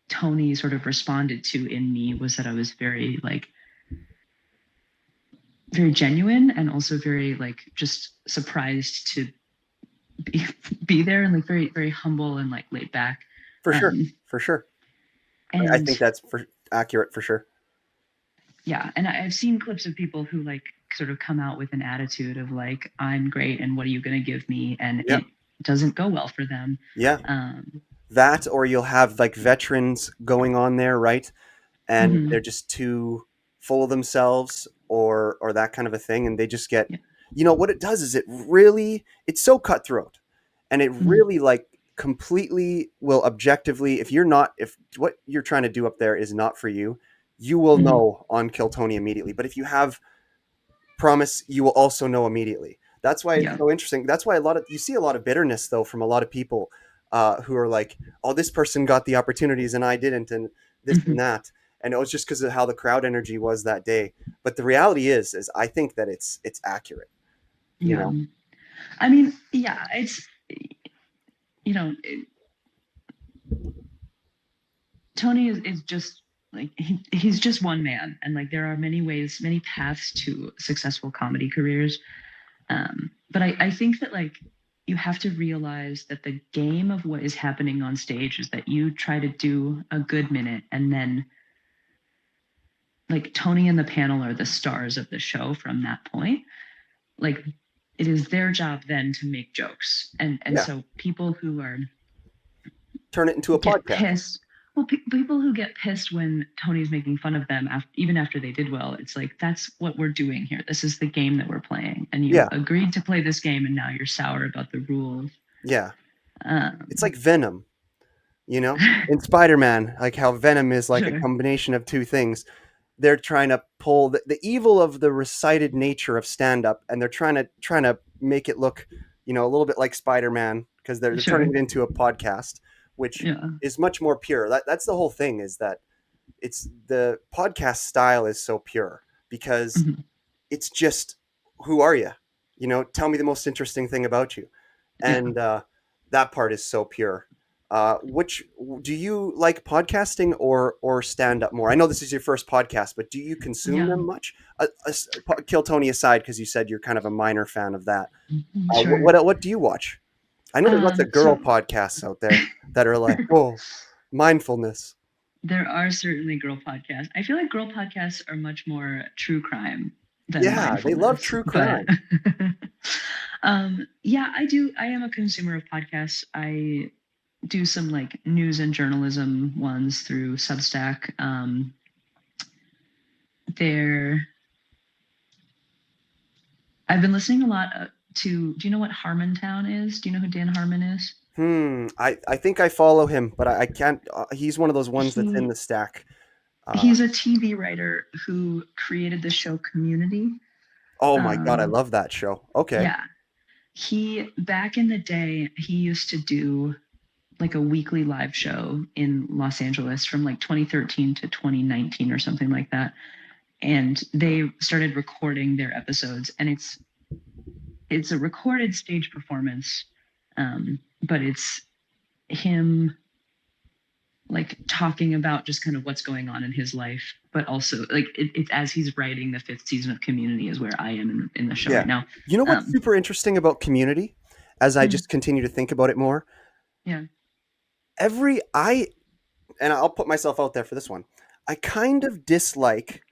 [SPEAKER 2] Tony sort of responded to in me was that I was very like very genuine, and also very like just surprised to be, be there, and like very very humble and like laid back.
[SPEAKER 1] For sure.
[SPEAKER 2] um,
[SPEAKER 1] For sure. I
[SPEAKER 2] and
[SPEAKER 1] think that's accurate for sure.
[SPEAKER 2] yeah, and I've seen clips of people who like sort of come out with an attitude of like, I'm great and what are you going to give me, and
[SPEAKER 1] Yeah.
[SPEAKER 2] it doesn't go well for them.
[SPEAKER 1] Yeah.
[SPEAKER 2] um
[SPEAKER 1] That or you'll have like veterans going on there, right? And
[SPEAKER 2] mhm,
[SPEAKER 1] they're just too full of themselves or that kind of a thing and they just get
[SPEAKER 2] yeah,
[SPEAKER 1] what it does is it's so cutthroat and it
[SPEAKER 2] mhm,
[SPEAKER 1] really like completely will objectively if what you're trying to do up there is not for you, you will
[SPEAKER 2] mhm,
[SPEAKER 1] know on Kill Tony immediately. But if you have promise, you will also know immediately. That's why it's
[SPEAKER 2] yeah,
[SPEAKER 1] so interesting. That's why you see a lot of bitterness though from a lot of people who are like, "Oh, this person got the opportunities and I didn't," and this and
[SPEAKER 2] mhm,
[SPEAKER 1] that. And it was just because of how the crowd energy was that day. But the reality is I think that it's accurate. You
[SPEAKER 2] yeah.
[SPEAKER 1] know?
[SPEAKER 2] I mean, yeah, it's you know it, Tony is just like he's just one man, and like there are many ways, many paths to successful comedy careers. But I think that like you have to realize that the game of what is happening on stage is that you try to do a good minute, and then like Tony and the panel are the stars of the show from that point. Like it is their job then to make jokes. And
[SPEAKER 1] Yeah.
[SPEAKER 2] so people who are
[SPEAKER 1] Turn it into a
[SPEAKER 2] get
[SPEAKER 1] podcast.
[SPEAKER 2] pissed. Well, people who get pissed when Tony's making fun of them, even after they did well, it's like, that's what we're doing here. This is the game that we're playing. And you
[SPEAKER 1] Yeah.
[SPEAKER 2] agreed to play this game, and now you're sour about the rules.
[SPEAKER 1] Yeah. It's
[SPEAKER 2] Um,
[SPEAKER 1] like Venom, in Spider-Man, like how Venom is like a
[SPEAKER 2] sure.
[SPEAKER 1] combination of two things. They're trying to pull the evil of the recited nature of stand-up, and they're trying to make it look, a little bit like Spider-Man, because they're turning
[SPEAKER 2] Sure.
[SPEAKER 1] it into a podcast, which
[SPEAKER 2] Yeah.
[SPEAKER 1] is much more pure. That's the whole thing, is that it's the podcast style is so pure because
[SPEAKER 2] Mhm.
[SPEAKER 1] it's just, who are you? Tell me the most interesting thing about you,
[SPEAKER 2] Yeah.
[SPEAKER 1] and that part is so pure. Which do you like, podcasting or stand up more? I know this is your first podcast, but do you consume
[SPEAKER 2] Yeah.
[SPEAKER 1] them much? Kill Tony aside, because you said you're kind of a minor fan of that. What,
[SPEAKER 2] Sure.
[SPEAKER 1] what do you watch? I know there's lots of girl
[SPEAKER 2] So
[SPEAKER 1] podcasts out there that are like, oh, mindfulness.
[SPEAKER 2] there are certainly girl podcasts. I feel like girl podcasts are much more true crime than
[SPEAKER 1] Yeah, they love
[SPEAKER 2] mindfulness,
[SPEAKER 1] true
[SPEAKER 2] but
[SPEAKER 1] crime.
[SPEAKER 2] yeah, I do. I am a consumer of podcasts. I do some like news and journalism ones through Substack. There, I've been listening a lot to. Do you know what Harmontown is? Do you know who Dan Harmon is?
[SPEAKER 1] I think I follow him, but I can't. He's one of those ones that's in
[SPEAKER 2] He
[SPEAKER 1] the stack. Uh,
[SPEAKER 2] he's a TV writer who created the show Community.
[SPEAKER 1] oh my god, I
[SPEAKER 2] Um,
[SPEAKER 1] love that show. Okay.
[SPEAKER 2] yeah, he back in the day he used to do like a weekly live show in Los Angeles from like 2013 to 2019 or something like that. And they started recording their episodes, and it's a recorded stage performance, but it's him like talking about just kind of what's going on in his life, but also like it's as he's writing the fifth season of Community is where I am in the show
[SPEAKER 1] Yeah.
[SPEAKER 2] right now.
[SPEAKER 1] You know what's
[SPEAKER 2] Um,
[SPEAKER 1] super interesting about Community? As I
[SPEAKER 2] mm,
[SPEAKER 1] just continue to think about it more,
[SPEAKER 2] yeah.
[SPEAKER 1] every I and I'll put myself out there for this one. I kind of dislike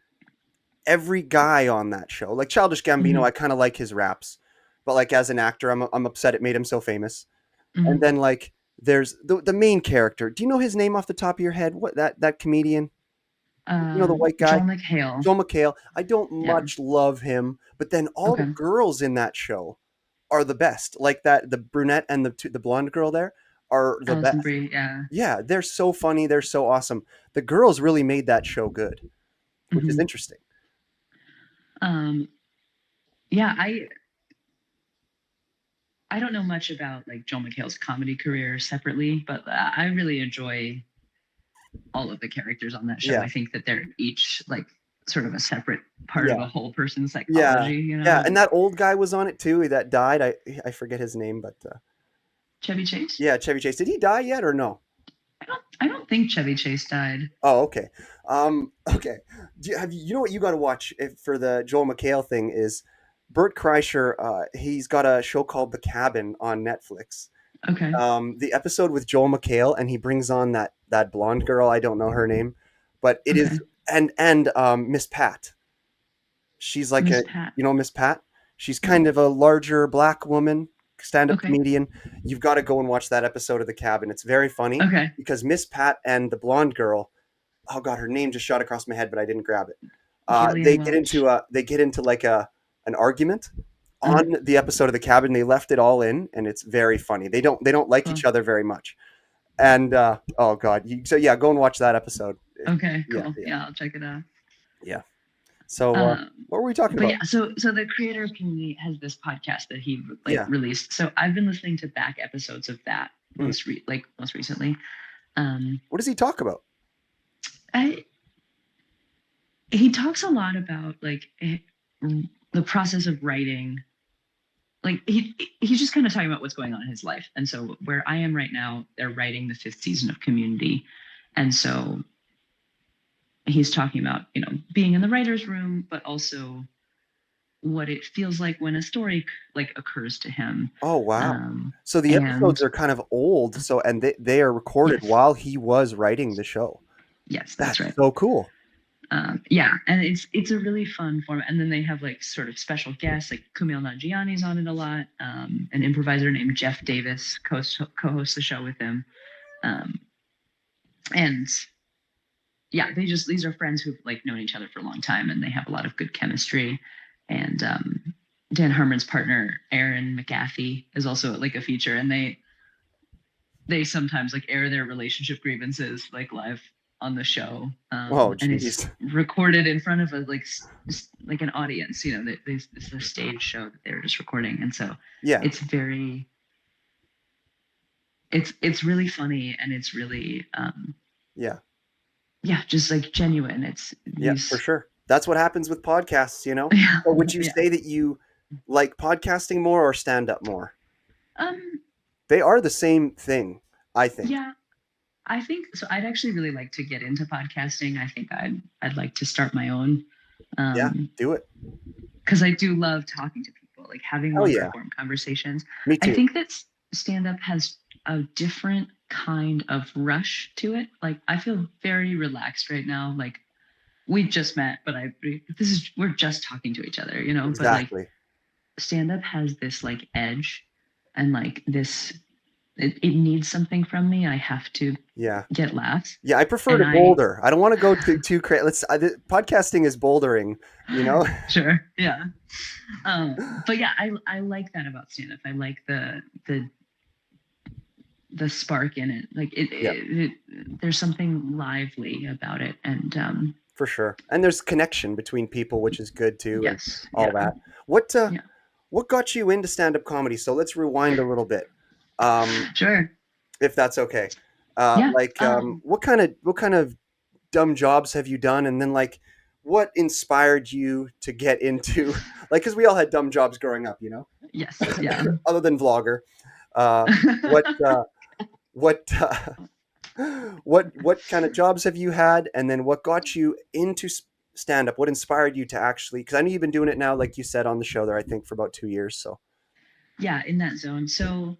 [SPEAKER 1] every guy on that show. Like Childish Gambino,
[SPEAKER 2] Hmm.
[SPEAKER 1] I kind of like his raps, but like as an actor, I'm upset it made him so famous. And
[SPEAKER 2] Hmm.
[SPEAKER 1] then like there's the main character. Do you know his name off the top of your head? What, that comedian? The white guy,
[SPEAKER 2] Joel McHale.
[SPEAKER 1] Joel McHale. I don't
[SPEAKER 2] Yeah.
[SPEAKER 1] much love him, but then all the
[SPEAKER 2] Okay.
[SPEAKER 1] girls in that show are the best. Like that, the brunette and the blonde girl there are the
[SPEAKER 2] Allison
[SPEAKER 1] best.
[SPEAKER 2] Brie. Yeah.
[SPEAKER 1] Yeah, they're so funny. They're so awesome. The girls really made that show good, which is
[SPEAKER 2] Hmm.
[SPEAKER 1] interesting.
[SPEAKER 2] Um, yeah. I don't know much about like Joel McHale's comedy career separately, but I really enjoy all of the characters on that show.
[SPEAKER 1] Yeah,
[SPEAKER 2] I think that they're each like sort of a separate part of
[SPEAKER 1] yeah,
[SPEAKER 2] a whole person's
[SPEAKER 1] yeah,
[SPEAKER 2] psychology, you
[SPEAKER 1] yeah.
[SPEAKER 2] know?
[SPEAKER 1] And that old guy was on it too. That died. I forget his name, but
[SPEAKER 2] Chevy Chase?
[SPEAKER 1] yeah, Chevy Chase. Did he die yet or no?
[SPEAKER 2] I don't think Chevy Chase died.
[SPEAKER 1] Oh, okay. Okay. You know what you got to watch for the Joel McHale thing is Bert Kreischer. He's got a show called The Cabin on Netflix.
[SPEAKER 2] Okay.
[SPEAKER 1] The episode with Joel McHale, and he brings on that blonde girl. I don't know her name, but it is,
[SPEAKER 2] Okay.
[SPEAKER 1] and Miss Pat. She's like
[SPEAKER 2] Miss
[SPEAKER 1] a,
[SPEAKER 2] Pat.
[SPEAKER 1] Miss Pat. She's kind of a larger black woman, stand-up
[SPEAKER 2] Okay.
[SPEAKER 1] comedian. You've got to go and watch that episode of The Cabin. It's very funny
[SPEAKER 2] Okay.
[SPEAKER 1] because Miss Pat and the blonde girl, oh god, her name just shot across my head, but I didn't grab it.
[SPEAKER 2] Gillian Welch.
[SPEAKER 1] They get into like an argument
[SPEAKER 2] Uh,
[SPEAKER 1] on the episode of The Cabin. They left it all in, and it's very funny. They don't like
[SPEAKER 2] cool.
[SPEAKER 1] each other very much, and oh god, so yeah, go and watch that episode.
[SPEAKER 2] Okay,
[SPEAKER 1] Yeah,
[SPEAKER 2] cool.
[SPEAKER 1] yeah,
[SPEAKER 2] Yeah, I'll check it out.
[SPEAKER 1] yeah. So
[SPEAKER 2] Um,
[SPEAKER 1] what were we talking
[SPEAKER 2] but
[SPEAKER 1] about?
[SPEAKER 2] yeah, so the creator of Community has this podcast that he like
[SPEAKER 1] Yeah.
[SPEAKER 2] released. So I've been listening to back episodes of that
[SPEAKER 1] Hmm.
[SPEAKER 2] most recently. Um,
[SPEAKER 1] What does he talk about?
[SPEAKER 2] I he talks a lot about like the process of writing. Like he's just kind of talking about what's going on in his life. And so where I am right now, they're writing the fifth season of Community, and so he's talking about being in the writer's room, but also what it feels like when a story like occurs to him.
[SPEAKER 1] Oh, wow.
[SPEAKER 2] Um,
[SPEAKER 1] So the episodes
[SPEAKER 2] and
[SPEAKER 1] are kind of old, so and they are recorded
[SPEAKER 2] yes,
[SPEAKER 1] while he was writing the show.
[SPEAKER 2] yes, that's
[SPEAKER 1] That's
[SPEAKER 2] right.
[SPEAKER 1] so cool.
[SPEAKER 2] Yeah, and it's a really fun format. And then they have like sort of special guests, like Kumail Nanjiani's on it a lot. An improviser named Jeff Davis co-hosts the show with him. Um, and yeah, these are friends who've like known each other for a long time, and they have a lot of good chemistry. And Dan Harmon's partner Aaron McGathy is also like a feature, and they sometimes like air their relationship grievances like live on the show,
[SPEAKER 1] Oh,
[SPEAKER 2] and it's
[SPEAKER 1] geez.
[SPEAKER 2] recorded in front of a like an audience. This is a stage show that they're just recording, and so
[SPEAKER 1] Yeah,
[SPEAKER 2] it's very it's really funny, and it's really
[SPEAKER 1] yeah,
[SPEAKER 2] yeah, just like genuine. It's
[SPEAKER 1] yeah, for
[SPEAKER 2] these
[SPEAKER 1] sure. That's what happens with podcasts, you know?
[SPEAKER 2] yeah
[SPEAKER 1] So would you
[SPEAKER 2] yeah
[SPEAKER 1] say that you like podcasting more or stand up more?
[SPEAKER 2] um
[SPEAKER 1] They are the same thing, I think.
[SPEAKER 2] yeah. I think so. I'd actually really like to get into podcasting. I think I'd like to start my own.
[SPEAKER 1] Yeah,
[SPEAKER 2] Um,
[SPEAKER 1] do it.
[SPEAKER 2] because I do love talking to people, like having
[SPEAKER 1] Hell
[SPEAKER 2] longer
[SPEAKER 1] yeah.
[SPEAKER 2] form conversations.
[SPEAKER 1] Me
[SPEAKER 2] I
[SPEAKER 1] too.
[SPEAKER 2] think that stand up has a different kind of rush to it. Like I feel very relaxed right now. Like we just met, but we're just talking to each other, But like
[SPEAKER 1] Exactly.
[SPEAKER 2] stand up has this like edge, and like this it needs something from me. I have to
[SPEAKER 1] Yeah.
[SPEAKER 2] get laughs,
[SPEAKER 1] Yeah, I prefer
[SPEAKER 2] and
[SPEAKER 1] to
[SPEAKER 2] I
[SPEAKER 1] boulder. I don't want to go too crazy. Podcasting is bouldering, you know?
[SPEAKER 2] sure, yeah. But yeah, I like that about stand up. I like the spark in it. Like
[SPEAKER 1] Yeah,
[SPEAKER 2] there's something lively about it, and
[SPEAKER 1] for sure. And there's connection between people, which is good too, and
[SPEAKER 2] yes,
[SPEAKER 1] all
[SPEAKER 2] yeah,
[SPEAKER 1] that. What uh
[SPEAKER 2] yeah,
[SPEAKER 1] what got you into stand-up comedy? So let's rewind a little bit. Um,
[SPEAKER 2] sure,
[SPEAKER 1] if that's okay.
[SPEAKER 2] yeah.
[SPEAKER 1] What kind of dumb jobs have you done? And then like what inspired you to get into like because we all had dumb jobs growing up, you know?
[SPEAKER 2] Yes, yeah.
[SPEAKER 1] Other than vlogger. What what what kind of jobs have you had, and then what got you into stand up? What inspired you to actually? Because I know you've been doing it now, like you said on the show there, I think for about 2 years. So.
[SPEAKER 2] Yeah, in that zone. So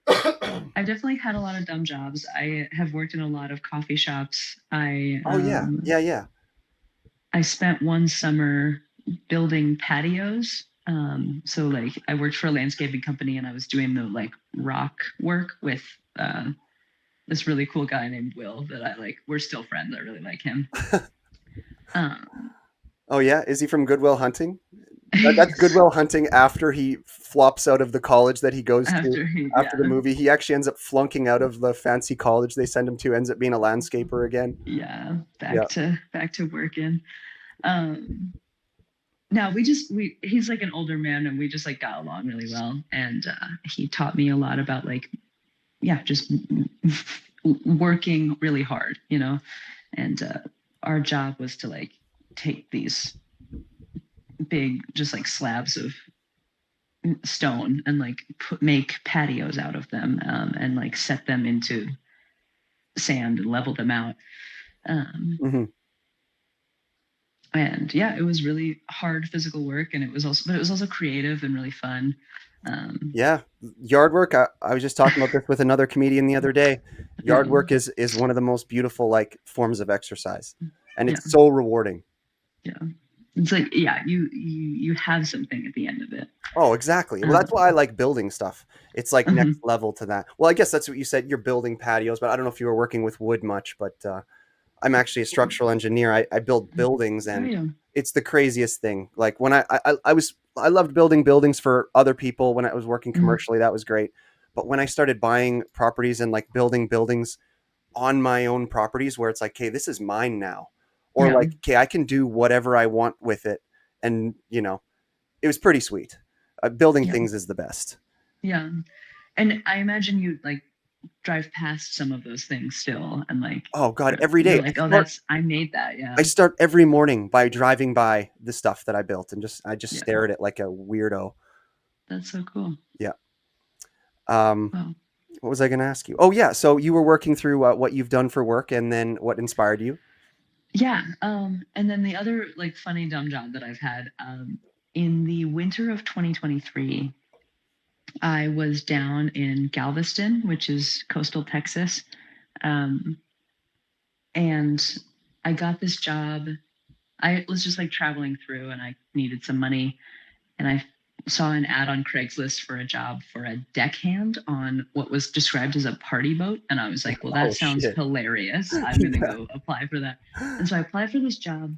[SPEAKER 2] I've definitely had a lot of dumb jobs. I have worked in a lot of coffee shops.
[SPEAKER 1] Oh yeah, yeah, yeah.
[SPEAKER 2] I spent one summer building patios. So like I worked for a landscaping company, and I was doing the like rock work with uh, this really cool guy named Will that I like. We're still friends. I really like him. Um,
[SPEAKER 1] Oh yeah, is he from Goodwill Hunting? That's Goodwill Hunting after he flops out of the college that he goes to after the
[SPEAKER 2] yeah,
[SPEAKER 1] movie. He actually ends up flunking out of the fancy college they send him to, ends up being a landscaper again.
[SPEAKER 2] yeah,
[SPEAKER 1] Yeah.
[SPEAKER 2] back to working. Um, no, we he's like an older man, and we just like got along really well, and he taught me a lot about like yeah, just working really hard, and our job was to like take these big just like slabs of stone and like make patios out of them, and like set them into sand and level them out, um,
[SPEAKER 1] Hmm.
[SPEAKER 2] and yeah, it was really hard physical work, and it was also creative and really fun. um,
[SPEAKER 1] Yeah, yard work. I was just talking about this with another comedian the other day. Yard work
[SPEAKER 2] um,
[SPEAKER 1] is one of the most beautiful like forms of exercise, and
[SPEAKER 2] yeah,
[SPEAKER 1] it's so rewarding.
[SPEAKER 2] yeah, it's like yeah, you have something at the end of it.
[SPEAKER 1] Oh, exactly. Well, that's why I
[SPEAKER 2] um,
[SPEAKER 1] like building stuff. It's like next
[SPEAKER 2] mhm,
[SPEAKER 1] level to that. Well, I guess that's what you said. You're building patios, but I don't know if you were working with wood much. But I'm actually a structural engineer. I build buildings,
[SPEAKER 2] oh
[SPEAKER 1] and
[SPEAKER 2] yeah,
[SPEAKER 1] it's the craziest thing. Like when I loved building buildings for other people when I was working
[SPEAKER 2] mhm,
[SPEAKER 1] commercially. That was great. But when I started buying properties and like building buildings on my own properties, where it's like, okay, this is mine now, or
[SPEAKER 2] yeah,
[SPEAKER 1] like, okay, I can do whatever I want with it, and it was pretty sweet. Building
[SPEAKER 2] yeah,
[SPEAKER 1] things is the best.
[SPEAKER 2] yeah. And I imagine you like drive past some of those things still, and like
[SPEAKER 1] Oh God, every
[SPEAKER 2] you're
[SPEAKER 1] day
[SPEAKER 2] like, oh, I made that. Yeah,
[SPEAKER 1] I start every morning by driving by the stuff that I built and I just
[SPEAKER 2] yeah.
[SPEAKER 1] stare at it like a weirdo.
[SPEAKER 2] That's so cool.
[SPEAKER 1] Yeah. Um,
[SPEAKER 2] Wow.
[SPEAKER 1] what was I going to ask you? Oh yeah, so you were working through what you've done for work, and then what inspired you?
[SPEAKER 2] Yeah. And then the other like funny dumb job that I've had in the winter of 2023, I was down in Galveston, which is coastal Texas. Um, and I got this job. I was just like traveling through and I needed some money. And I saw an ad on Craigslist for a job for a deckhand on what was described as a party boat. And I was like, well, that
[SPEAKER 1] Oh
[SPEAKER 2] sounds
[SPEAKER 1] shit.
[SPEAKER 2] hilarious. I'm going to
[SPEAKER 1] Yeah.
[SPEAKER 2] go apply for that. And so I applied for this job.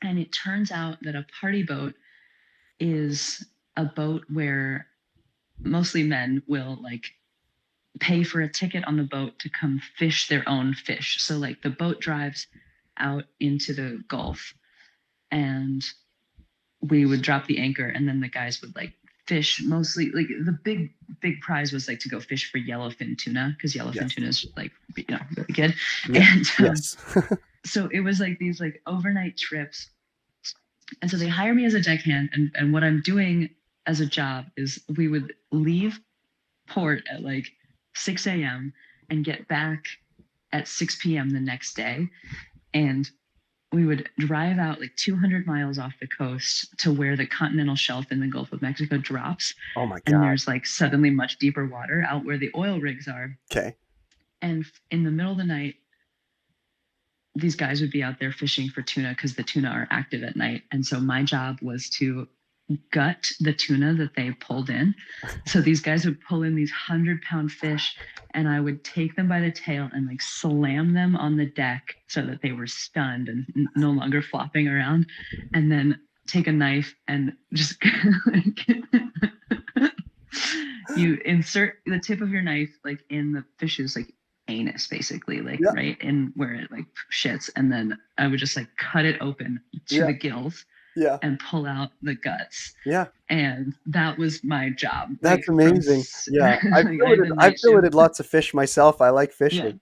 [SPEAKER 2] And it turns out that a party boat is a boat where mostly men will like pay for a ticket on the boat to come fish their own fish. So like the boat drives out into the Gulf and we would drop the anchor and then the guys would like fish mostly like the big prize was like to go fish for yellowfin tuna because yellowfin
[SPEAKER 1] Yes.
[SPEAKER 2] tuna is like really good.
[SPEAKER 1] Yeah.
[SPEAKER 2] And
[SPEAKER 1] Yes.
[SPEAKER 2] so it was like these like overnight trips. And so they hire me as a deckhand and what I'm doing as a job is we would leave port at like 6 a.m. and get back at 6 p.m. the next day. And we would drive out like 200 miles off the coast to where the continental shelf in the Gulf of Mexico drops.
[SPEAKER 1] Oh my
[SPEAKER 2] And
[SPEAKER 1] God.
[SPEAKER 2] there's like suddenly much deeper water out where the oil rigs are.
[SPEAKER 1] Okay.
[SPEAKER 2] And in the middle of the night, these guys would be out there fishing for tuna because the tuna are active at night. And so my job was to gut the tuna that they pulled in. So these guys would pull in these 100-pound fish and I would take them by the tail and like slam them on the deck so that they were stunned and no longer flopping around. And then take a knife and just you insert the tip of your knife like in the fish's like anus basically like
[SPEAKER 1] Yeah.
[SPEAKER 2] right in where it like shits and then I would just like cut it open to
[SPEAKER 1] Yeah.
[SPEAKER 2] the gills
[SPEAKER 1] Yeah.
[SPEAKER 2] and pull out the guts.
[SPEAKER 1] Yeah.
[SPEAKER 2] And that was my job. Like
[SPEAKER 1] That's amazing. Yeah.
[SPEAKER 2] like I had the
[SPEAKER 1] I've
[SPEAKER 2] night shift.
[SPEAKER 1] filleted lots of fish myself. I like
[SPEAKER 2] Yeah.
[SPEAKER 1] fishing.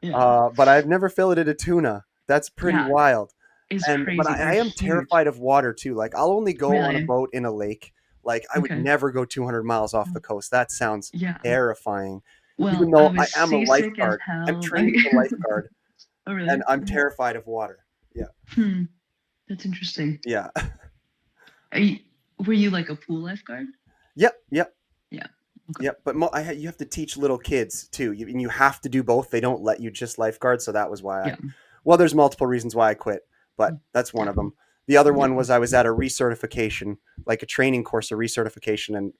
[SPEAKER 2] Yeah.
[SPEAKER 1] But I've never filleted a tuna. That's pretty
[SPEAKER 2] Yeah.
[SPEAKER 1] wild.
[SPEAKER 2] It's
[SPEAKER 1] But
[SPEAKER 2] crazy. They're
[SPEAKER 1] I am
[SPEAKER 2] huge.
[SPEAKER 1] terrified of water too. Like I'll only go on a
[SPEAKER 2] Really?
[SPEAKER 1] boat in a lake. Like I would
[SPEAKER 2] Okay.
[SPEAKER 1] never go 200 miles off the coast. That sounds
[SPEAKER 2] Yeah.
[SPEAKER 1] terrifying. Even
[SPEAKER 2] Well, I
[SPEAKER 1] though I
[SPEAKER 2] was
[SPEAKER 1] am a
[SPEAKER 2] seasick as
[SPEAKER 1] lifeguard. I'm
[SPEAKER 2] hell. Like
[SPEAKER 1] trained as a lifeguard
[SPEAKER 2] oh
[SPEAKER 1] and
[SPEAKER 2] really?
[SPEAKER 1] I'm terrified of water. Yeah.
[SPEAKER 2] Hmm. That's interesting.
[SPEAKER 1] Yeah.
[SPEAKER 2] Are you, were you like a pool lifeguard?
[SPEAKER 1] Yep. Yep.
[SPEAKER 2] Yeah. Okay.
[SPEAKER 1] Yep. But you have to teach little kids too. And you have to do both. They don't let you just lifeguard. So that was why
[SPEAKER 2] Yeah.
[SPEAKER 1] well, there's multiple reasons why I quit, but that's one
[SPEAKER 2] Yeah.
[SPEAKER 1] of them. The other
[SPEAKER 2] Yeah.
[SPEAKER 1] one was I was at a recertification, like a training course, a recertification, and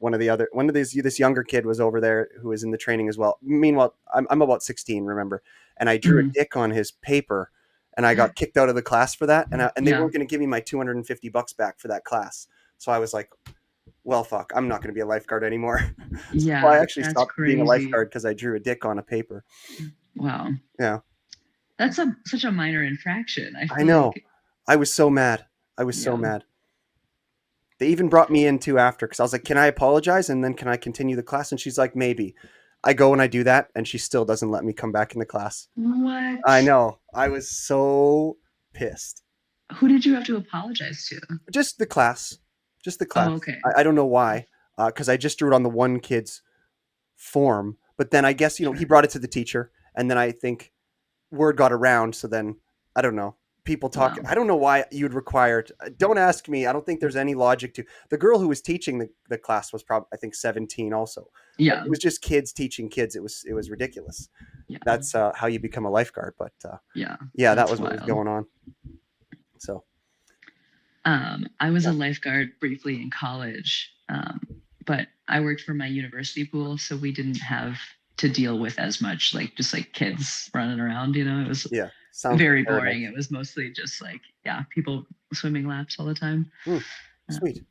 [SPEAKER 1] this younger kid was over there who was in the training as well. Meanwhile, I'm about 16, remember, and I drew a
[SPEAKER 2] Mhm.
[SPEAKER 1] dick on his paper, and I got kicked out of the class for that, and they
[SPEAKER 2] Yeah.
[SPEAKER 1] weren't going to give me my $250 back for that class. So I was like, well, fuck, I'm not going to be a lifeguard anymore. So I
[SPEAKER 2] Yeah.
[SPEAKER 1] actually
[SPEAKER 2] That's
[SPEAKER 1] stopped being a
[SPEAKER 2] crazy.
[SPEAKER 1] lifeguard because I drew a dick on a paper.
[SPEAKER 2] Wow.
[SPEAKER 1] Yeah,
[SPEAKER 2] That's such a minor infraction. I
[SPEAKER 1] I
[SPEAKER 2] feel
[SPEAKER 1] know.
[SPEAKER 2] like
[SPEAKER 1] I was so mad. I was so
[SPEAKER 2] yeah.
[SPEAKER 1] mad. They even brought me in too after because I was like, "Can I apologize and then can I continue the class?" And she's like, "Maybe." I go and I do that, and she still doesn't let me come back in the class. I
[SPEAKER 2] What?
[SPEAKER 1] know. I was so pissed.
[SPEAKER 2] Who did you have to apologize to?
[SPEAKER 1] Just the class, just the
[SPEAKER 2] Oh,
[SPEAKER 1] class.
[SPEAKER 2] okay.
[SPEAKER 1] I don't know why, because I just drew it on the one kid's form. But then I guess he
[SPEAKER 2] Sure.
[SPEAKER 1] brought it to the teacher, and then I think word got around. So then I don't know. People talk.
[SPEAKER 2] Wow.
[SPEAKER 1] I don't know why you'd require it. Don't ask me. I don't think there's any logic to the girl who was teaching the class was probably I think 17 also. But
[SPEAKER 2] Yeah.
[SPEAKER 1] it was just kids teaching kids. It was ridiculous.
[SPEAKER 2] Yeah.
[SPEAKER 1] That's how you become a lifeguard. But
[SPEAKER 2] Yeah.
[SPEAKER 1] yeah, that
[SPEAKER 2] That's
[SPEAKER 1] was what was
[SPEAKER 2] wild.
[SPEAKER 1] going on. So
[SPEAKER 2] I was
[SPEAKER 1] yeah,
[SPEAKER 2] a lifeguard briefly in college, but I worked for my university pool, so we didn't have to deal with as much like just like kids running around. It was
[SPEAKER 1] yeah, sounds like
[SPEAKER 2] very boring.
[SPEAKER 1] paradise.
[SPEAKER 2] It was mostly just like people swimming laps all the time.
[SPEAKER 1] Hmm,
[SPEAKER 2] Uh,
[SPEAKER 1] sweet.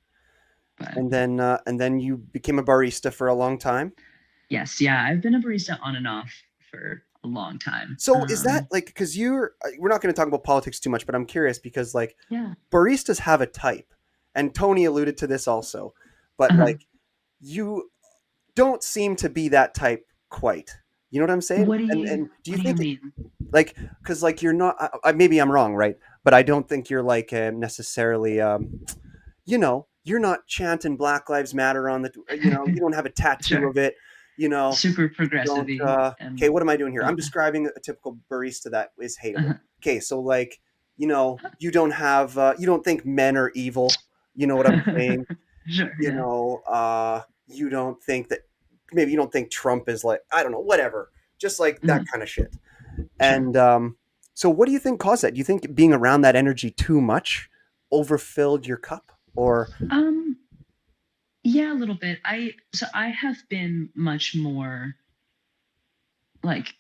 [SPEAKER 2] but
[SPEAKER 1] And then you became a barista for a long time.
[SPEAKER 2] yes, yeah, I've been a barista on and off for a long time.
[SPEAKER 1] So is that like because we're not going to talk about politics too much, but I'm curious because like
[SPEAKER 2] Yeah.
[SPEAKER 1] baristas have a type, and Tony alluded to this also, but
[SPEAKER 2] Uh-huh.
[SPEAKER 1] like you don't seem to be that type quite. You know what I'm saying? And do you
[SPEAKER 2] What do you
[SPEAKER 1] think
[SPEAKER 2] mean?
[SPEAKER 1] like because like you're not? Maybe I'm wrong, right? But I don't think you're like necessarily. You're not chanting Black Lives Matter on the. You don't have a tattoo
[SPEAKER 2] Sure.
[SPEAKER 1] of it. You know,
[SPEAKER 2] Super
[SPEAKER 1] you don't.
[SPEAKER 2] progressive
[SPEAKER 1] Okay,
[SPEAKER 2] and
[SPEAKER 1] what am I doing here? I'm
[SPEAKER 2] yeah.
[SPEAKER 1] describing a typical barista that is hateable.
[SPEAKER 2] Uh-huh.
[SPEAKER 1] Okay, so like you don't have you don't think men are evil. You know what I'm saying?
[SPEAKER 2] Sure.
[SPEAKER 1] You
[SPEAKER 2] Yeah.
[SPEAKER 1] know, you don't think that maybe you don't think Trump is like, I don't know, whatever, just like that
[SPEAKER 2] Mhm.
[SPEAKER 1] kind of shit.
[SPEAKER 2] Sure.
[SPEAKER 1] And so, what do you think caused that? Do you think being around that energy too much overfilled your cup, or
[SPEAKER 2] Um, yeah, a little bit. I have been much more like,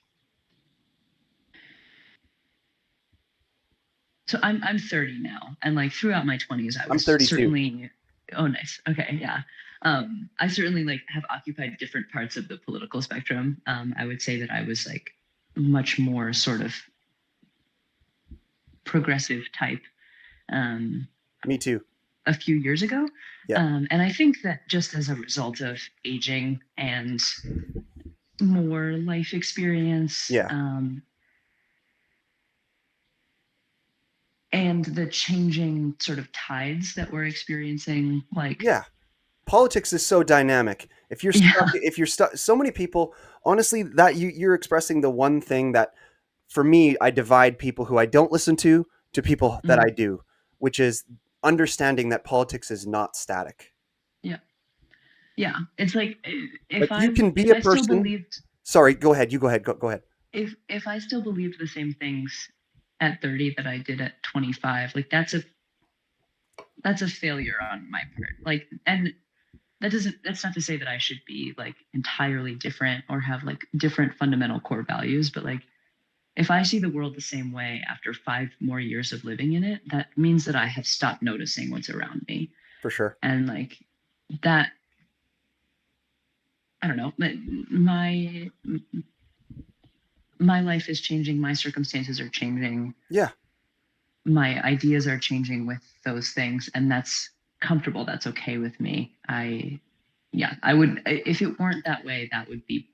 [SPEAKER 2] so I'm 30 now, and like throughout my 20s I
[SPEAKER 1] I'm
[SPEAKER 2] was
[SPEAKER 1] 32.
[SPEAKER 2] certainly, oh nice. Okay, yeah. I certainly like have occupied different parts of the political spectrum. I would say that I was like much more sort of progressive type um
[SPEAKER 1] Me too.
[SPEAKER 2] a few years ago.
[SPEAKER 1] Yeah,
[SPEAKER 2] And I think that just as a result of aging and more life experience,
[SPEAKER 1] yeah,
[SPEAKER 2] and the changing sort of tides that we're experiencing, like,
[SPEAKER 1] yeah. Politics is so dynamic.
[SPEAKER 2] yeah.
[SPEAKER 1] If you're stuck, so many people, honestly, that you're expressing the one thing that, for me, I divide people who I don't listen to people that I
[SPEAKER 2] Mhm.
[SPEAKER 1] do, which is understanding that politics is not static.
[SPEAKER 2] Yeah. Yeah. It's like
[SPEAKER 1] Like you can be
[SPEAKER 2] if
[SPEAKER 1] a
[SPEAKER 2] I still
[SPEAKER 1] person.
[SPEAKER 2] believed
[SPEAKER 1] Sorry, go ahead. You go ahead. Go ahead.
[SPEAKER 2] if I still believed the same things at 30 that I did at 25, like that's a failure on my part. Like, and that's not to say that I should be like entirely different or have like different fundamental core values, but like if I see the world the same way after 5 more years of living in it, that means that I have stopped noticing what's around me.
[SPEAKER 1] For sure.
[SPEAKER 2] And like that, I don't know, my life is changing, my circumstances are changing,
[SPEAKER 1] Yeah.
[SPEAKER 2] my ideas are changing with those things, and that's comfortable. That's okay with me. Yeah, I would, if it weren't that way, that would be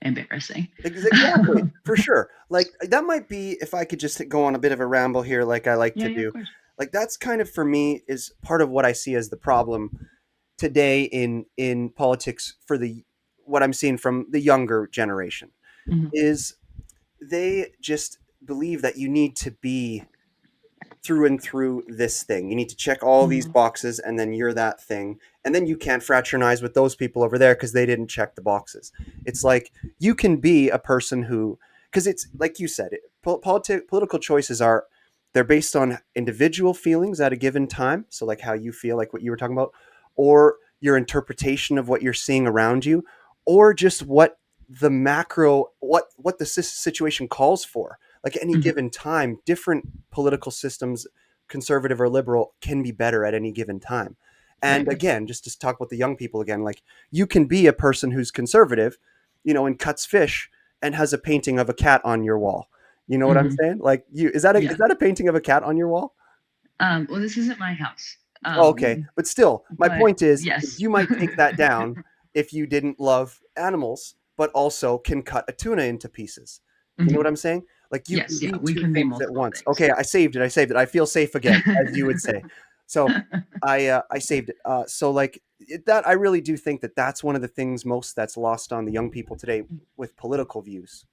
[SPEAKER 2] embarrassing.
[SPEAKER 1] Exactly, for sure. Like that might be, if I could just go on a bit of a ramble here, like I like
[SPEAKER 2] Yeah,
[SPEAKER 1] to
[SPEAKER 2] yeah, of
[SPEAKER 1] do.
[SPEAKER 2] course.
[SPEAKER 1] Like that's kind of for me is part of what I see as the problem today in politics for the what I'm seeing from the younger generation
[SPEAKER 2] Hmm.
[SPEAKER 1] is they just believe that you need to be through and through this thing. You need to check all these
[SPEAKER 2] Hmm.
[SPEAKER 1] boxes and then you're that thing. And then you can't fraternize with those people over there because they didn't check the boxes. It's like you can be a person who, because it's like you said, political choices are, they're based on individual feelings at a given time. So, like how you feel, like what you were talking about, or your interpretation of what you're seeing around you, or just what the macro, what the situation calls for. Like at any
[SPEAKER 2] Hmm.
[SPEAKER 1] given time, different political systems, conservative or liberal, can be better at any given time.
[SPEAKER 2] Right.
[SPEAKER 1] And again, just to talk about the young people again, like you can be a person who's conservative, and cuts fish and has a painting of a cat on your wall. You know what I'm
[SPEAKER 2] Hmm.
[SPEAKER 1] saying? Like you is
[SPEAKER 2] Yeah.
[SPEAKER 1] that a painting of a cat on your wall?
[SPEAKER 2] Well, this isn't my house.
[SPEAKER 1] Oh, okay, but still, my
[SPEAKER 2] But
[SPEAKER 1] point is
[SPEAKER 2] yes.
[SPEAKER 1] you might take that down if you didn't love animals, but also can cut a tuna into pieces. You know
[SPEAKER 2] Hmm.
[SPEAKER 1] what I'm saying? Like you can
[SPEAKER 2] Yes. Yeah.
[SPEAKER 1] be
[SPEAKER 2] We
[SPEAKER 1] two
[SPEAKER 2] can be
[SPEAKER 1] things at
[SPEAKER 2] multiple
[SPEAKER 1] once.
[SPEAKER 2] things.
[SPEAKER 1] Okay, I saved it. I saved it. I feel safe again, as you would say. So I saved it. So like that, I really do think that that's one of the things most that's lost on the young people today with political views.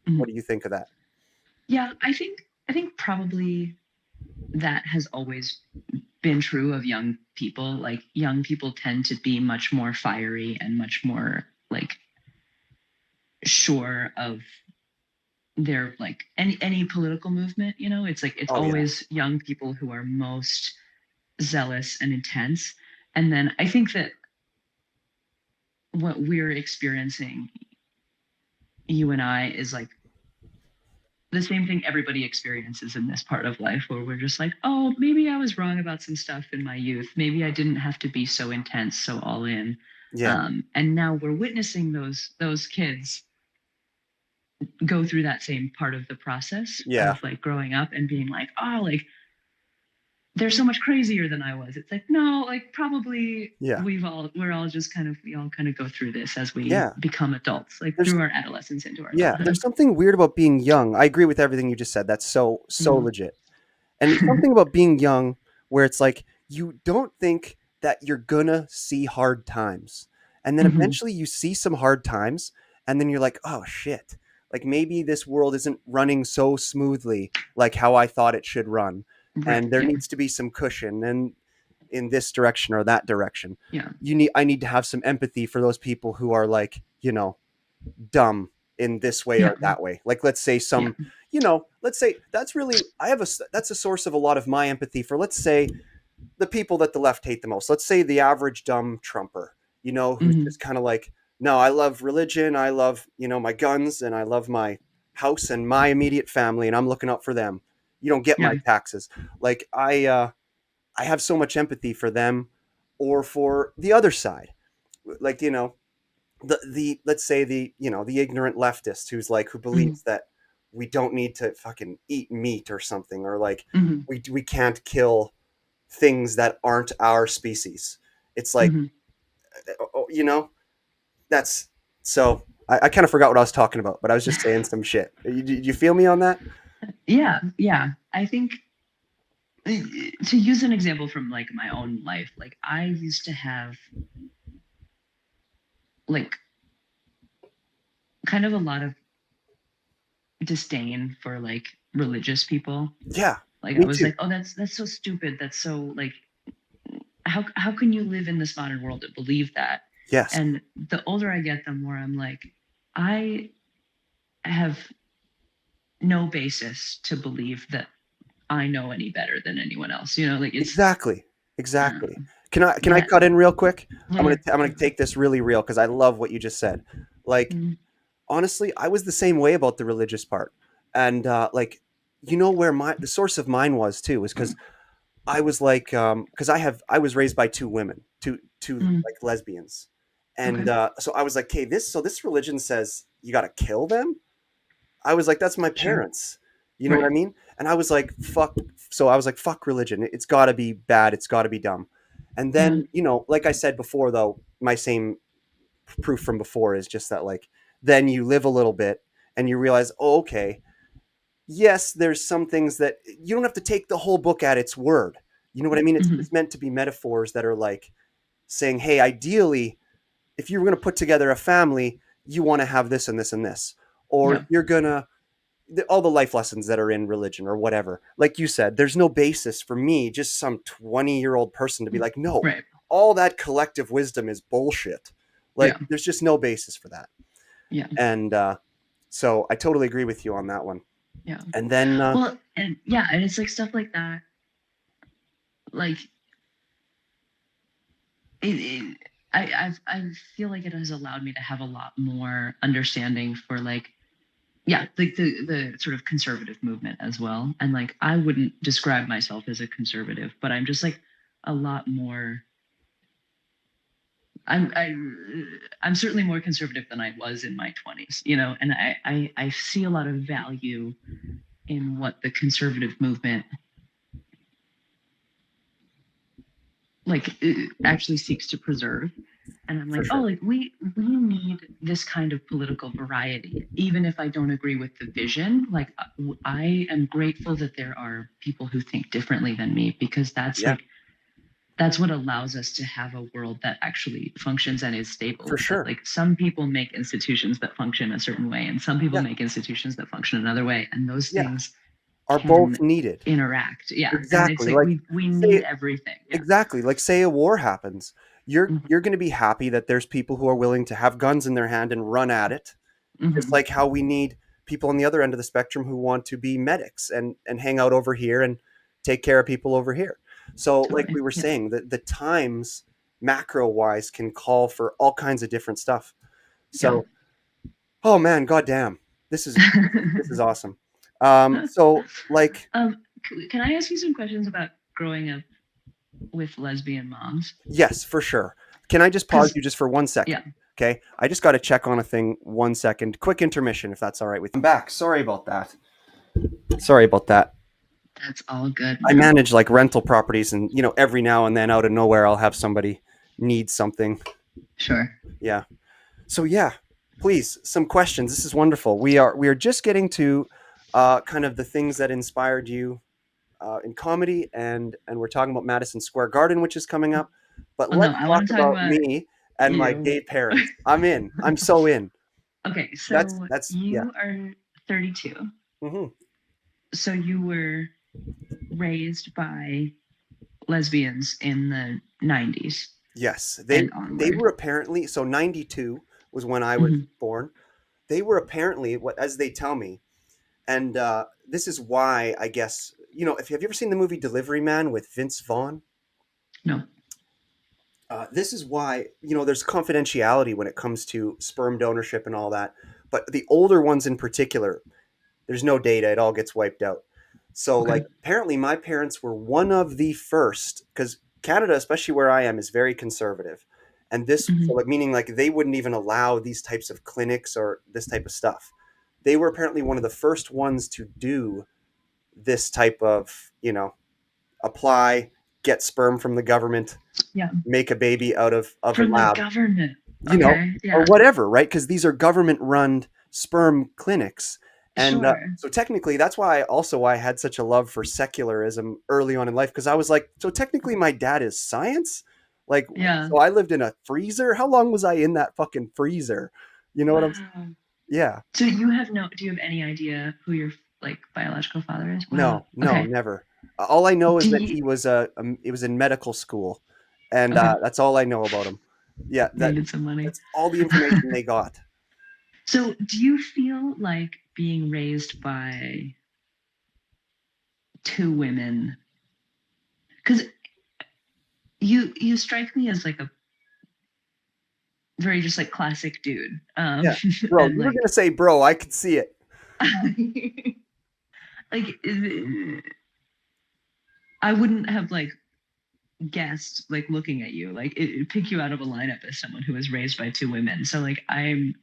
[SPEAKER 1] What
[SPEAKER 2] Mhm.
[SPEAKER 1] do you think of that?
[SPEAKER 2] Yeah, I think probably that has always been true of young people. Like young people tend to be much more fiery and much more like sure of their like any political movement, it's like it's
[SPEAKER 1] Oh yeah,
[SPEAKER 2] always young people who are most zealous and intense. And then I think that what we're experiencing, you and I, is like the same thing everybody experiences in this part of life, where we're just like, oh, maybe I was wrong about some stuff in my youth. Maybe I didn't have to be so intense, so all in.
[SPEAKER 1] yeah,
[SPEAKER 2] And now we're witnessing those kids go through that same part of the process
[SPEAKER 1] yeah,
[SPEAKER 2] of like growing up and being like, oh, like they're so much crazier than I was. It's like, no, like probably
[SPEAKER 1] yeah,
[SPEAKER 2] we're all just kind of, we all kind of go through this as we
[SPEAKER 1] yeah.
[SPEAKER 2] become adults, like
[SPEAKER 1] There's
[SPEAKER 2] through our adolescence into our
[SPEAKER 1] Yeah,
[SPEAKER 2] adulthood.
[SPEAKER 1] there's something weird about being young. I agree with everything you just said. That's so
[SPEAKER 2] Mhm.
[SPEAKER 1] legit. And there's something about being young where it's like you don't think that you're gonna see hard times. And then
[SPEAKER 2] Mhm.
[SPEAKER 1] eventually you see some hard times and then you're like, "Oh shit. Like maybe this world isn't running so smoothly like how I thought it should run."
[SPEAKER 2] Right.
[SPEAKER 1] and there
[SPEAKER 2] Yeah.
[SPEAKER 1] needs to be some cushion and in this direction or that direction.
[SPEAKER 2] Yeah.
[SPEAKER 1] I need to have some empathy for those people who are like, dumb in this way
[SPEAKER 2] Yeah.
[SPEAKER 1] or that way. Like let's say
[SPEAKER 2] Yeah.
[SPEAKER 1] let's say that's really that's a source of a lot of my empathy for, let's say, the people that the left hate the most. Let's say the average dumb Trumper, who's
[SPEAKER 2] Hmm.
[SPEAKER 1] just kind of like, no, I love religion, I love, my guns, and I love my house and my immediate family, and I'm looking out for them. You don't get my
[SPEAKER 2] Yeah.
[SPEAKER 1] taxes. Like I have so much empathy for them, or for the other side, like the let's say the ignorant leftist who
[SPEAKER 2] Hmm.
[SPEAKER 1] believes that we don't need to fucking eat meat or something, or like
[SPEAKER 2] Hmm.
[SPEAKER 1] we can't kill things that aren't our species. It's like,
[SPEAKER 2] Hmm.
[SPEAKER 1] oh, that's so. I kind of forgot what I was talking about, but I was just saying some shit. You feel me on that?
[SPEAKER 2] Yeah. Yeah. I think to use an example from like my own life, like I used to have like kind of a lot of disdain for like religious people.
[SPEAKER 1] Yeah,
[SPEAKER 2] Like I
[SPEAKER 1] me
[SPEAKER 2] was
[SPEAKER 1] too.
[SPEAKER 2] like, oh, that's so stupid. That's so like how can you live in this modern world and believe that?
[SPEAKER 1] Yes,
[SPEAKER 2] And the older I get, the more I'm like, I have no basis to believe that I know any better than anyone else. Like it's
[SPEAKER 1] exactly, exactly.
[SPEAKER 2] um,
[SPEAKER 1] Can I
[SPEAKER 2] that.
[SPEAKER 1] cut in real quick?
[SPEAKER 2] Yeah, yeah,
[SPEAKER 1] I'm gonna
[SPEAKER 2] sure.
[SPEAKER 1] take this really real because I love what you just said. Like
[SPEAKER 2] Mm,
[SPEAKER 1] honestly, I was the same way about the religious part, and like where the source of mine was too is because I was like, because I was raised by two women, two
[SPEAKER 2] mm,
[SPEAKER 1] like lesbians, and
[SPEAKER 2] okay,
[SPEAKER 1] so I was like, okay, this religion says you got to kill them. I was like, that's my
[SPEAKER 2] sure,
[SPEAKER 1] parents. You know what I
[SPEAKER 2] right.
[SPEAKER 1] mean? And I was like, fuck. So I was like, fuck religion. It's got to be bad. It's got to be dumb. And
[SPEAKER 2] Yeah.
[SPEAKER 1] then, like I said before, though, my same proof from before is just that, like, then you live a little bit and you realize, oh, okay, yes, there's some things that you don't have to take the whole book at its word. You know what I mean?
[SPEAKER 2] Hmm.
[SPEAKER 1] It's meant to be metaphors that are like saying, hey, ideally, if you were going to put together a family, you want to have this and this and this, or
[SPEAKER 2] Yeah.
[SPEAKER 1] you're gonna all the life lessons that are in religion or whatever. Like you said, there's no basis for me, just some 20-year-old person, to be like, no,
[SPEAKER 2] Right.
[SPEAKER 1] all that collective wisdom is bullshit.
[SPEAKER 2] Yeah.
[SPEAKER 1] Like, there's just no basis for that.
[SPEAKER 2] Yeah.
[SPEAKER 1] And so I totally agree with you on that one.
[SPEAKER 2] Yeah.
[SPEAKER 1] And then,
[SPEAKER 2] Well, and yeah, and it's like stuff like that. Like it I feel like it has allowed me to have a lot more understanding for like yeah, like the sort of conservative movement as well. And like I wouldn't describe myself as a conservative, but I'm just like a lot more. I'm I, I'm certainly more conservative than I was in my 20s, and I see a lot of value in what the conservative movement like actually seeks to preserve. And I'm
[SPEAKER 1] for
[SPEAKER 2] like, oh,
[SPEAKER 1] sure.
[SPEAKER 2] like we need this kind of political variety, even if I don't agree with the vision. Like I am grateful that there are people who think differently than me, because
[SPEAKER 1] Yeah,
[SPEAKER 2] that's what allows us to have a world that actually functions and is stable.
[SPEAKER 1] for
[SPEAKER 2] Is that
[SPEAKER 1] sure.
[SPEAKER 2] like some people make institutions that function a certain way, and some people
[SPEAKER 1] Yeah,
[SPEAKER 2] make institutions that function another way, and those
[SPEAKER 1] yeah.
[SPEAKER 2] things
[SPEAKER 1] Are both
[SPEAKER 2] can
[SPEAKER 1] needed.
[SPEAKER 2] interact. Yeah, and it's
[SPEAKER 1] Exactly.
[SPEAKER 2] like
[SPEAKER 1] Like,
[SPEAKER 2] we need
[SPEAKER 1] say,
[SPEAKER 2] everything. Yeah.
[SPEAKER 1] exactly. Like, say a war happens.
[SPEAKER 2] Hmm.
[SPEAKER 1] You're going to be happy that there's people who are willing to have guns in their hand and run at it, just
[SPEAKER 2] Hmm.
[SPEAKER 1] like how we need people on the other end of the spectrum who want to be medics and hang out over here and take care of people over here. So like
[SPEAKER 2] Totally.
[SPEAKER 1] we were
[SPEAKER 2] Yeah.
[SPEAKER 1] saying, the times macro wise can call for all kinds of different stuff.
[SPEAKER 2] Yeah.
[SPEAKER 1] So oh man, goddamn, this is awesome. So like
[SPEAKER 2] Can I ask you some questions about growing up with lesbian moms?
[SPEAKER 1] yes, for sure. Can I just pause
[SPEAKER 2] Because
[SPEAKER 1] you just for 1 second?
[SPEAKER 2] yeah,
[SPEAKER 1] Okay, I just got to check on a thing. 1 second, quick intermission, if that's all right with you. I'm back. Sorry about that. Sorry about that.
[SPEAKER 2] that's all good,
[SPEAKER 1] I
[SPEAKER 2] man.
[SPEAKER 1] manage like rental properties, and every now and then, out of nowhere, I'll have somebody need something.
[SPEAKER 2] Sure.
[SPEAKER 1] Yeah. So yeah, please, some questions. This is wonderful. We are just getting to kind of the things that inspired you in comedy, and we're talking about Madison Square Garden, which is coming up. But
[SPEAKER 2] Well, no,
[SPEAKER 1] let's
[SPEAKER 2] I
[SPEAKER 1] talk
[SPEAKER 2] want to talk
[SPEAKER 1] about
[SPEAKER 2] about
[SPEAKER 1] me and my
[SPEAKER 2] you.
[SPEAKER 1] gay parents. I'm in. I'm so in.
[SPEAKER 2] Okay,
[SPEAKER 1] That's
[SPEAKER 2] so
[SPEAKER 1] that's yeah.
[SPEAKER 2] you are 32.
[SPEAKER 1] Hmm.
[SPEAKER 2] So you were raised by lesbians in the 90s
[SPEAKER 1] Yes,
[SPEAKER 2] and
[SPEAKER 1] they
[SPEAKER 2] onward.
[SPEAKER 1] were apparently, so 92 was when I was
[SPEAKER 2] Hmm.
[SPEAKER 1] born. They were apparently, what as they tell me, and this is why I guess, if have you ever seen the movie Delivery Man with Vince Vaughn?
[SPEAKER 2] No.
[SPEAKER 1] This is why, there's confidentiality when it comes to sperm donorship and all that. But the older ones in particular, there's no data, it all gets wiped out. So,
[SPEAKER 2] Okay.
[SPEAKER 1] like, apparently my parents were one of the first, because Canada, especially where I am, is very conservative. And this, so
[SPEAKER 2] Hmm.
[SPEAKER 1] like, meaning like they wouldn't even allow these types of clinics or this type of stuff. They were apparently one of the first ones to do this type of, apply, get sperm from the government,
[SPEAKER 2] Yeah.
[SPEAKER 1] make a baby out of a
[SPEAKER 2] From the
[SPEAKER 1] lab,
[SPEAKER 2] government.
[SPEAKER 1] you know,
[SPEAKER 2] Okay.
[SPEAKER 1] or
[SPEAKER 2] Yeah.
[SPEAKER 1] whatever, right? Because these are government run sperm clinics. And
[SPEAKER 2] Sure.
[SPEAKER 1] so technically, that's why why I had such a love for secularism early on in life, because I was like, so technically, my dad is science. Like,
[SPEAKER 2] Yeah.
[SPEAKER 1] so I lived in a freezer. How long was I in that fucking freezer? You know what I'm?
[SPEAKER 2] Wow.
[SPEAKER 1] Yeah.
[SPEAKER 2] So you have no, do you have any idea who your like biological father is? Wow.
[SPEAKER 1] No, no,
[SPEAKER 2] Okay.
[SPEAKER 1] never. All I know is
[SPEAKER 2] Do
[SPEAKER 1] that
[SPEAKER 2] you,
[SPEAKER 1] it was in medical school, and
[SPEAKER 2] okay.
[SPEAKER 1] that's all I know about him. Yeah,
[SPEAKER 2] Needed some money.
[SPEAKER 1] that's all the information they got.
[SPEAKER 2] So do you feel like being raised by two women? Because you strike me as like a very just like classic dude.
[SPEAKER 1] Yeah, bro,
[SPEAKER 2] And
[SPEAKER 1] you were
[SPEAKER 2] like
[SPEAKER 1] gonna say, bro, I could see it.
[SPEAKER 2] like I wouldn't have like guessed like looking at you like it pick you out of a lineup as someone who was raised by two women. So like I'm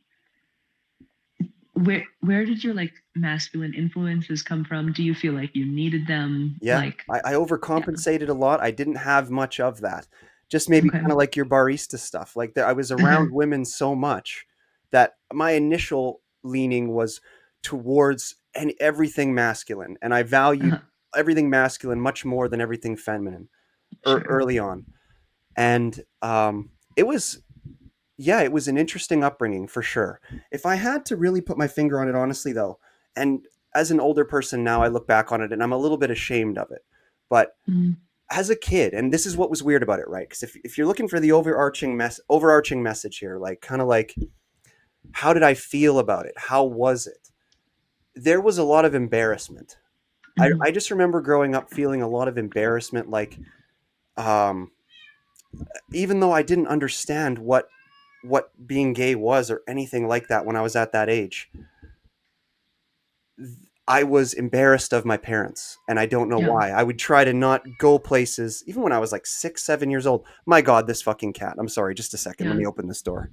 [SPEAKER 2] where did your like masculine influences come from? Do you feel like you needed them?
[SPEAKER 1] Yeah,
[SPEAKER 2] Like
[SPEAKER 1] I
[SPEAKER 2] yeah.
[SPEAKER 1] overcompensated a lot. I didn't have much of that. Just maybe
[SPEAKER 2] Okay.
[SPEAKER 1] kind of like your barista stuff. Like I was around women so much that my initial leaning was towards everything masculine, and I valued
[SPEAKER 2] Uh-huh.
[SPEAKER 1] everything masculine much more than everything feminine
[SPEAKER 2] Sure.
[SPEAKER 1] early on. And it was, yeah, it was an interesting upbringing for sure. If I had to really put my finger on it, honestly, though, and as an older person now, I look back on it and I'm a little bit ashamed of it. But
[SPEAKER 2] Mm,
[SPEAKER 1] as a kid, and this is what was weird about it, right? Because if you're looking for the overarching message here, like kind of like, how did I feel about it? How was it? There was a lot of embarrassment. I
[SPEAKER 2] mhm.
[SPEAKER 1] just remember growing up feeling a lot of embarrassment, like, um, even though I didn't understand what being gay was or anything like that when I was at that age, I was embarrassed of my parents, and I don't know
[SPEAKER 2] Yeah.
[SPEAKER 1] why. I would try to not go places, even when I was like 6, 7 years old. My God, this fucking cat. I'm sorry, just a second. Let
[SPEAKER 2] Yeah.
[SPEAKER 1] me open this door.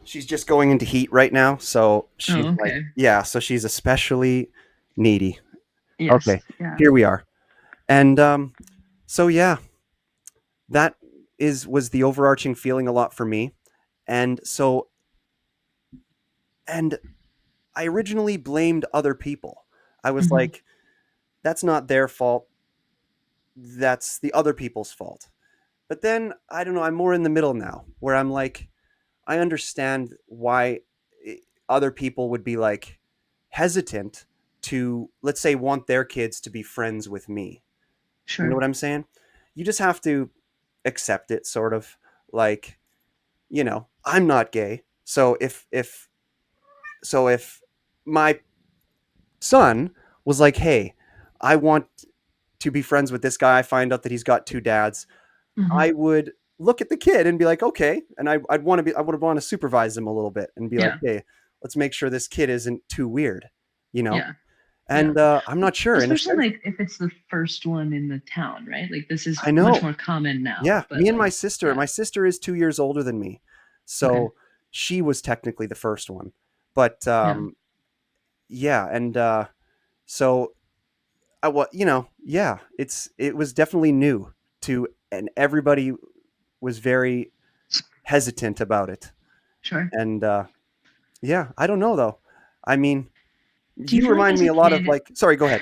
[SPEAKER 1] She's just going into heat right now, so she's
[SPEAKER 2] Oh,
[SPEAKER 1] like,
[SPEAKER 2] okay.
[SPEAKER 1] yeah, so she's especially needy.
[SPEAKER 2] Yes.
[SPEAKER 1] Okay,
[SPEAKER 2] Yeah.
[SPEAKER 1] here we are. And so yeah, that was the overarching feeling a lot for me. And so, and I originally blamed other people. I was
[SPEAKER 2] Hmm.
[SPEAKER 1] like, that's not their fault. That's the other people's fault. But then I don't know, I'm more in the middle now where I'm like, I understand why other people would be like hesitant to, let's say, want their kids to be friends with me. You know
[SPEAKER 2] Sure.
[SPEAKER 1] what I'm saying? You just have to accept it, sort of like, I'm not gay. So if my son was like, hey, I want to be friends with this guy, I find out that he's got two dads,
[SPEAKER 2] Hmm.
[SPEAKER 1] I would look at the kid and be like, okay, and I would want to supervise him a little bit and be like,
[SPEAKER 2] Yeah.
[SPEAKER 1] hey, let's make sure this kid isn't too weird, you know.
[SPEAKER 2] Yeah. Yeah.
[SPEAKER 1] And I'm not sure. In a
[SPEAKER 2] Especially
[SPEAKER 1] sense,
[SPEAKER 2] like if it's the first one in the town, right? Like this is
[SPEAKER 1] I
[SPEAKER 2] much
[SPEAKER 1] know.
[SPEAKER 2] more common now,
[SPEAKER 1] Yeah,
[SPEAKER 2] but
[SPEAKER 1] me and my
[SPEAKER 2] like
[SPEAKER 1] sister.
[SPEAKER 2] yeah.
[SPEAKER 1] My sister is 2 years older than me,
[SPEAKER 2] Okay.
[SPEAKER 1] so she was technically the first one. But
[SPEAKER 2] Yeah.
[SPEAKER 1] yeah, and so yeah, it was definitely new to, and everybody was very hesitant about it.
[SPEAKER 2] Sure.
[SPEAKER 1] And yeah, I don't know though. I mean,
[SPEAKER 2] Do you
[SPEAKER 1] you
[SPEAKER 2] feel like
[SPEAKER 1] remind
[SPEAKER 2] as
[SPEAKER 1] me
[SPEAKER 2] a
[SPEAKER 1] a lot of
[SPEAKER 2] kid,
[SPEAKER 1] like. Sorry, go ahead.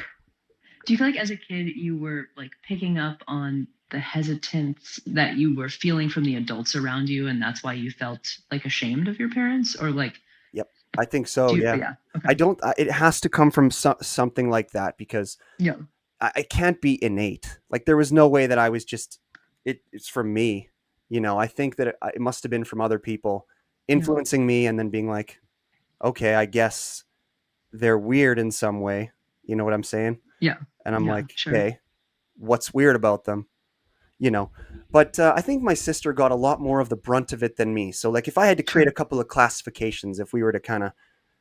[SPEAKER 2] Do you feel like as a kid you were like picking up on the hesitance that you were feeling from the adults around you, and that's why you felt like ashamed of your parents, or like
[SPEAKER 1] Yep, I think so.
[SPEAKER 2] do you,
[SPEAKER 1] Yeah,
[SPEAKER 2] yeah, okay,
[SPEAKER 1] I don't. It has to come from something like that because
[SPEAKER 2] yeah,
[SPEAKER 1] I can't be innate. Like there was no way that I was just. It's from me. I think that it must have been from other people
[SPEAKER 2] yeah,
[SPEAKER 1] influencing me, and then being like, okay, I guess they're weird in some way. You know what I'm saying?
[SPEAKER 2] yeah,
[SPEAKER 1] And I'm
[SPEAKER 2] yeah,
[SPEAKER 1] like,
[SPEAKER 2] sure,
[SPEAKER 1] okay, what's weird about them? you know but I think my sister got a lot more of the brunt of it than me. So like if I had to create a
[SPEAKER 2] sure,
[SPEAKER 1] couple of classifications, if we were to kind of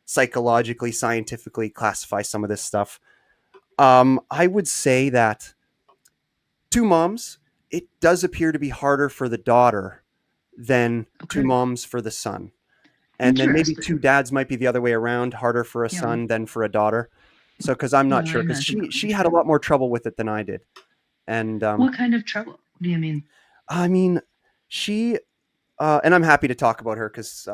[SPEAKER 1] psychologically scientifically classify some of this stuff, I would say that two moms, it does appear to be harder for the daughter than two
[SPEAKER 2] okay,
[SPEAKER 1] moms for the son. And then maybe two
[SPEAKER 2] interesting,
[SPEAKER 1] dads might be the other way around, harder for a
[SPEAKER 2] yeah,
[SPEAKER 1] son than for a daughter. So because I'm not
[SPEAKER 2] yeah, I
[SPEAKER 1] sure, because
[SPEAKER 2] imagine
[SPEAKER 1] she
[SPEAKER 2] that would be
[SPEAKER 1] she had a
[SPEAKER 2] true.
[SPEAKER 1] lot more trouble with it than I did. And
[SPEAKER 2] What kind of trouble do you mean?
[SPEAKER 1] I mean, she and I'm happy to talk about her because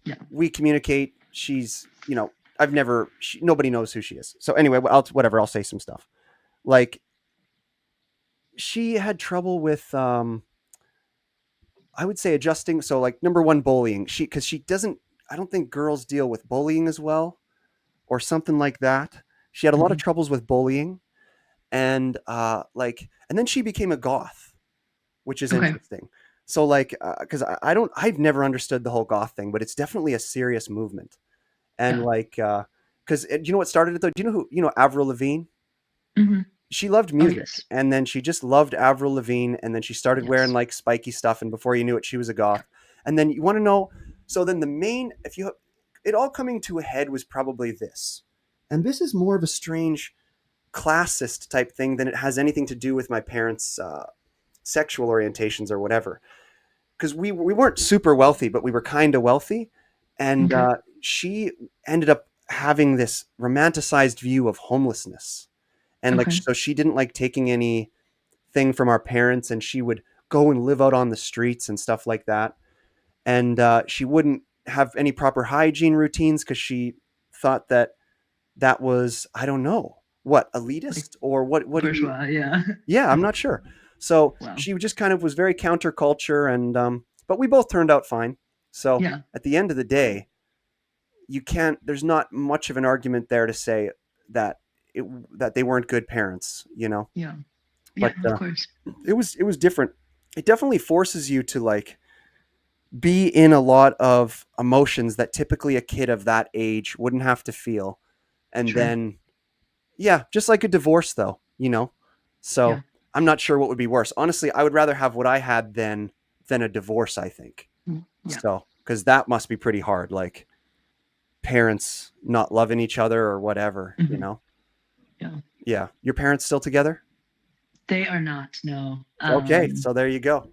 [SPEAKER 2] Yeah,
[SPEAKER 1] we communicate. She's I've never nobody knows who she is. So anyway, I'll say some stuff. Like she had trouble with I would say adjusting. So like number one, bullying. Because she doesn't. I don't think girls deal with bullying as well, or something like that. She had a lot of
[SPEAKER 2] hmm,
[SPEAKER 1] troubles with bullying, and and then she became a goth, which is
[SPEAKER 2] okay,
[SPEAKER 1] interesting. So like, because I don't, I've never understood the whole goth thing, but it's definitely a serious movement. And
[SPEAKER 2] yeah,
[SPEAKER 1] like, because do you know what started it though? Do you know who Avril Lavigne?
[SPEAKER 2] hmm,
[SPEAKER 1] She loved
[SPEAKER 2] oh
[SPEAKER 1] music,
[SPEAKER 2] yes,
[SPEAKER 1] and then she just loved Avril Lavigne, and then she started wearing
[SPEAKER 2] yes,
[SPEAKER 1] like spiky stuff, and before you knew it, she was a goth. And then you want to know, so then the main, if you, it all coming to a head was probably this, and this is more of a strange classist type thing than it has anything to do with my parents' sexual orientations or whatever. Because we weren't super wealthy, but we were kind of wealthy, and
[SPEAKER 2] okay,
[SPEAKER 1] she ended up having this romanticized view of homelessness, and like
[SPEAKER 2] okay,
[SPEAKER 1] so she didn't like taking anything from our parents, and she would go and live out on the streets and stuff like that, and she wouldn't have any proper hygiene routines because she thought that that was, I don't know, what,
[SPEAKER 2] like
[SPEAKER 1] elitist, or what do you,
[SPEAKER 2] bourgeois, yeah,
[SPEAKER 1] yeah, I'm not sure. So
[SPEAKER 2] wow,
[SPEAKER 1] she just kind of was very counterculture, and but we both turned out fine. So
[SPEAKER 2] yeah,
[SPEAKER 1] at the end of the day, you can't. There's not much of an argument there to say that it that they weren't good parents,
[SPEAKER 2] yeah, yeah,
[SPEAKER 1] But
[SPEAKER 2] of course,
[SPEAKER 1] it was different. It definitely forces you to like be in a lot of emotions that typically a kid of that age wouldn't have to feel, and
[SPEAKER 2] sure,
[SPEAKER 1] then yeah, just like a divorce though.
[SPEAKER 2] yeah,
[SPEAKER 1] So I'm not sure what would be worse. Honestly, I would rather have what I had than a divorce, I think.
[SPEAKER 2] mm, yeah,
[SPEAKER 1] So, because that must be pretty hard, like parents not loving each other or whatever.
[SPEAKER 2] hmm, yeah.
[SPEAKER 1] Yeah. Your parents still together?
[SPEAKER 2] They are not, no.
[SPEAKER 1] Okay, so there you go.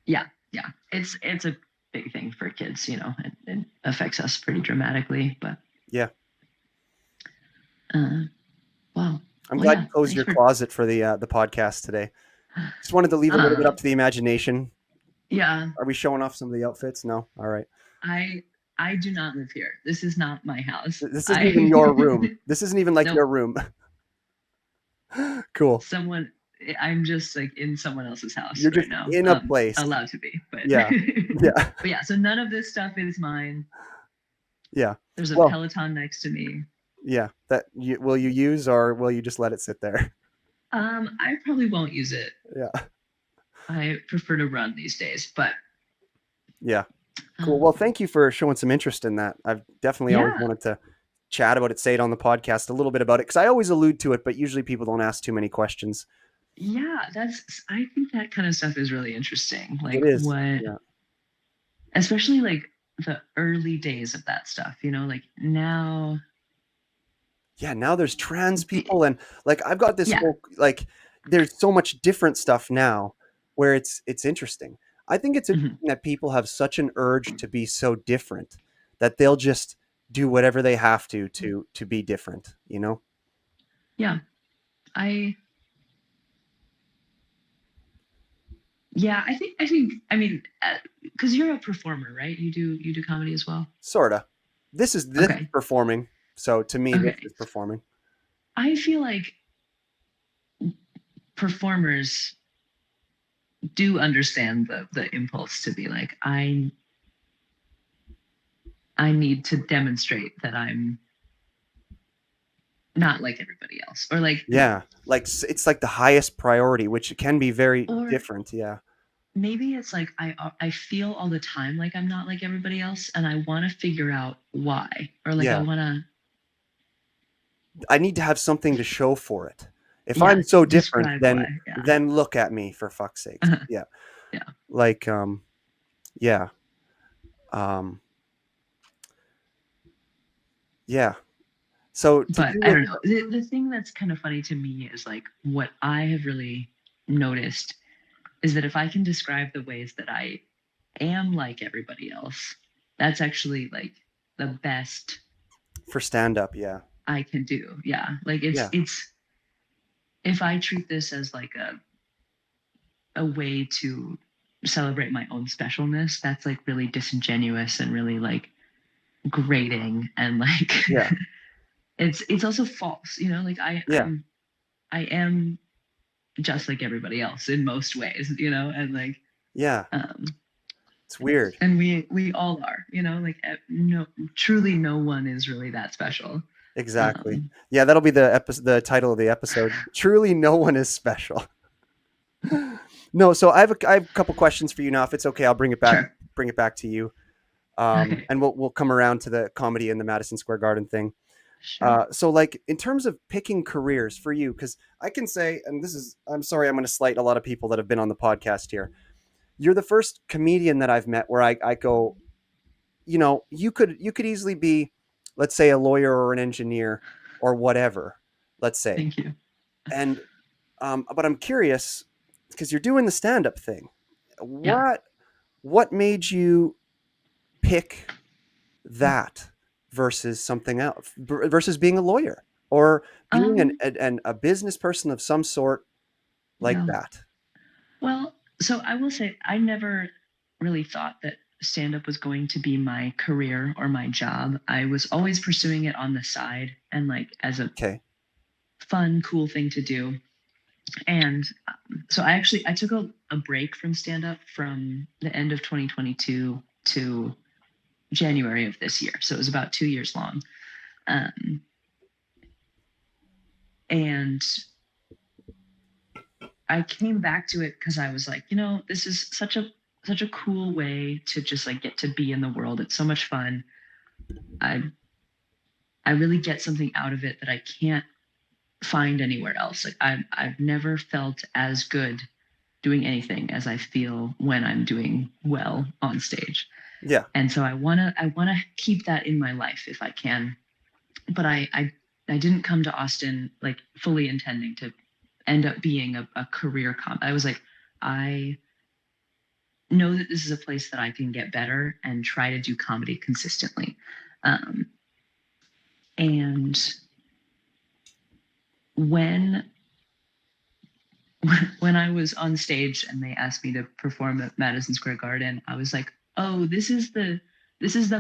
[SPEAKER 2] Yeah, yeah. It's a big thing for kids, it affects us pretty dramatically. But
[SPEAKER 1] Yeah.
[SPEAKER 2] uh, wow.
[SPEAKER 1] I'm
[SPEAKER 2] Well,
[SPEAKER 1] glad
[SPEAKER 2] yeah.
[SPEAKER 1] you closed
[SPEAKER 2] Thanks
[SPEAKER 1] your
[SPEAKER 2] for.
[SPEAKER 1] closet for the podcast today. Just wanted to leave a little bit
[SPEAKER 2] Uh,
[SPEAKER 1] up to the imagination.
[SPEAKER 2] yeah.
[SPEAKER 1] Are we showing off some of the outfits? No. All right.
[SPEAKER 2] I I do not live here. This is not my house.
[SPEAKER 1] This isn't even your room.
[SPEAKER 2] I
[SPEAKER 1] This isn't even like
[SPEAKER 2] nope.
[SPEAKER 1] your room. Cool.
[SPEAKER 2] Someone. I'm just like in someone else's house
[SPEAKER 1] You're
[SPEAKER 2] right
[SPEAKER 1] just
[SPEAKER 2] now.
[SPEAKER 1] in a place.
[SPEAKER 2] Allowed to be, but
[SPEAKER 1] Yeah. Yeah.
[SPEAKER 2] but yeah. So none of this stuff is mine.
[SPEAKER 1] Yeah.
[SPEAKER 2] There's a
[SPEAKER 1] Well,
[SPEAKER 2] Peloton next to me.
[SPEAKER 1] yeah. Will you use, or will you just let it sit there?
[SPEAKER 2] I probably won't use it.
[SPEAKER 1] Yeah.
[SPEAKER 2] I prefer to run these days, but
[SPEAKER 1] Yeah. Cool.
[SPEAKER 2] um,
[SPEAKER 1] Well, thank you for showing some interest in that. I've definitely always
[SPEAKER 2] yeah,
[SPEAKER 1] wanted to chat about it, say it on the podcast, a little bit about it, because I always allude to it, but usually people don't ask too many questions.
[SPEAKER 2] yeah, I think that kind of stuff is really interesting.
[SPEAKER 1] It
[SPEAKER 2] Like
[SPEAKER 1] is.
[SPEAKER 2] what,
[SPEAKER 1] Yeah.
[SPEAKER 2] especially like the early days of that stuff, like now,
[SPEAKER 1] Yeah, now there's trans people, and like I've got this
[SPEAKER 2] yeah,
[SPEAKER 1] whole like there's so much different stuff now where it's interesting. I think it's
[SPEAKER 2] mhm,
[SPEAKER 1] interesting that people have such an urge to be so different that they'll just do whatever they have to be different.
[SPEAKER 2] yeah, I, yeah, I mean, because you're a performer, right? You do comedy as well.
[SPEAKER 1] Sorta. This is
[SPEAKER 2] Okay,
[SPEAKER 1] performing. So to me this
[SPEAKER 2] okay.
[SPEAKER 1] is performing.
[SPEAKER 2] I feel like performers do understand the impulse to be like, I need to demonstrate that I'm not like everybody else, or like,
[SPEAKER 1] Yeah, like it's like the highest priority, which can be very
[SPEAKER 2] or
[SPEAKER 1] different. Yeah,
[SPEAKER 2] maybe it's like I feel all the time like I'm not like everybody else, and I want to figure out why, or like I
[SPEAKER 1] yeah.
[SPEAKER 2] want to,
[SPEAKER 1] I need to have something to show for it. If
[SPEAKER 2] yeah,
[SPEAKER 1] I'm so different,
[SPEAKER 2] describe why. Yeah.
[SPEAKER 1] then look at me, for fuck's sakes. Yeah,
[SPEAKER 2] Yeah.
[SPEAKER 1] like yeah, um, yeah. So to
[SPEAKER 2] But
[SPEAKER 1] do
[SPEAKER 2] I
[SPEAKER 1] with
[SPEAKER 2] don't know. The thing that's kind of funny to me is like what I have really noticed is that if I can describe the ways that I am like everybody else, that's actually like the best
[SPEAKER 1] for stand up, yeah,
[SPEAKER 2] I can do. Yeah. Like
[SPEAKER 1] yeah,
[SPEAKER 2] it's if I treat this as like a way to celebrate my own specialness, that's like really disingenuous and really like grating, and like
[SPEAKER 1] yeah,
[SPEAKER 2] it's also false, you know, like
[SPEAKER 1] yeah,
[SPEAKER 2] I am just like everybody else in most ways, you know, and like
[SPEAKER 1] yeah.
[SPEAKER 2] um
[SPEAKER 1] It's weird.
[SPEAKER 2] and we all are, you know, like no, truly no one is really that special.
[SPEAKER 1] Exactly.
[SPEAKER 2] um
[SPEAKER 1] Yeah, that'll be the title of the episode. Truly, no one is special. No, so I have a couple questions for you now. If it's okay, I'll
[SPEAKER 2] sure.
[SPEAKER 1] bring it back to you,
[SPEAKER 2] Okay.
[SPEAKER 1] and we'll come around to the comedy in the Madison Square Garden thing.
[SPEAKER 2] Sure.
[SPEAKER 1] So, like, in terms of picking careers for you, because I can say, and this is, I'm sorry, I'm going to slight a lot of people that have been on the podcast here. You're the first comedian that I've met where I go, you could easily be, let's say, a lawyer or an engineer or whatever, let's say.
[SPEAKER 2] Thank you.
[SPEAKER 1] And but I'm curious because you're doing the stand up thing.
[SPEAKER 2] Yeah.
[SPEAKER 1] What made you pick that versus something else, versus being a lawyer or being
[SPEAKER 2] um
[SPEAKER 1] a business person of some sort like
[SPEAKER 2] yeah.
[SPEAKER 1] that?
[SPEAKER 2] Well, so I will say I never really thought that stand up was going to be my career or my job. I was always pursuing it on the side and like as a
[SPEAKER 1] Okay.
[SPEAKER 2] fun, cool thing to do. And so I took a break from stand up from the end of 2022 to January of this year. So it was about 2 years long. Um, and I came back to it because I was like, you know, this is such a cool way to just like get to be in the world. It's so much fun. I I really get something out of it that I can't find anywhere else. Like I've never felt as good doing anything as I feel when I'm doing well on stage.
[SPEAKER 1] Yeah.
[SPEAKER 2] And so I wanna keep that in my life if I can. But I didn't come to Austin like fully intending to end up being a career I was like, I know that this is a place that I can get better and try to do comedy consistently. Um, and when when I was on stage and they asked me to perform at Madison Square Garden, I was like, oh, this is the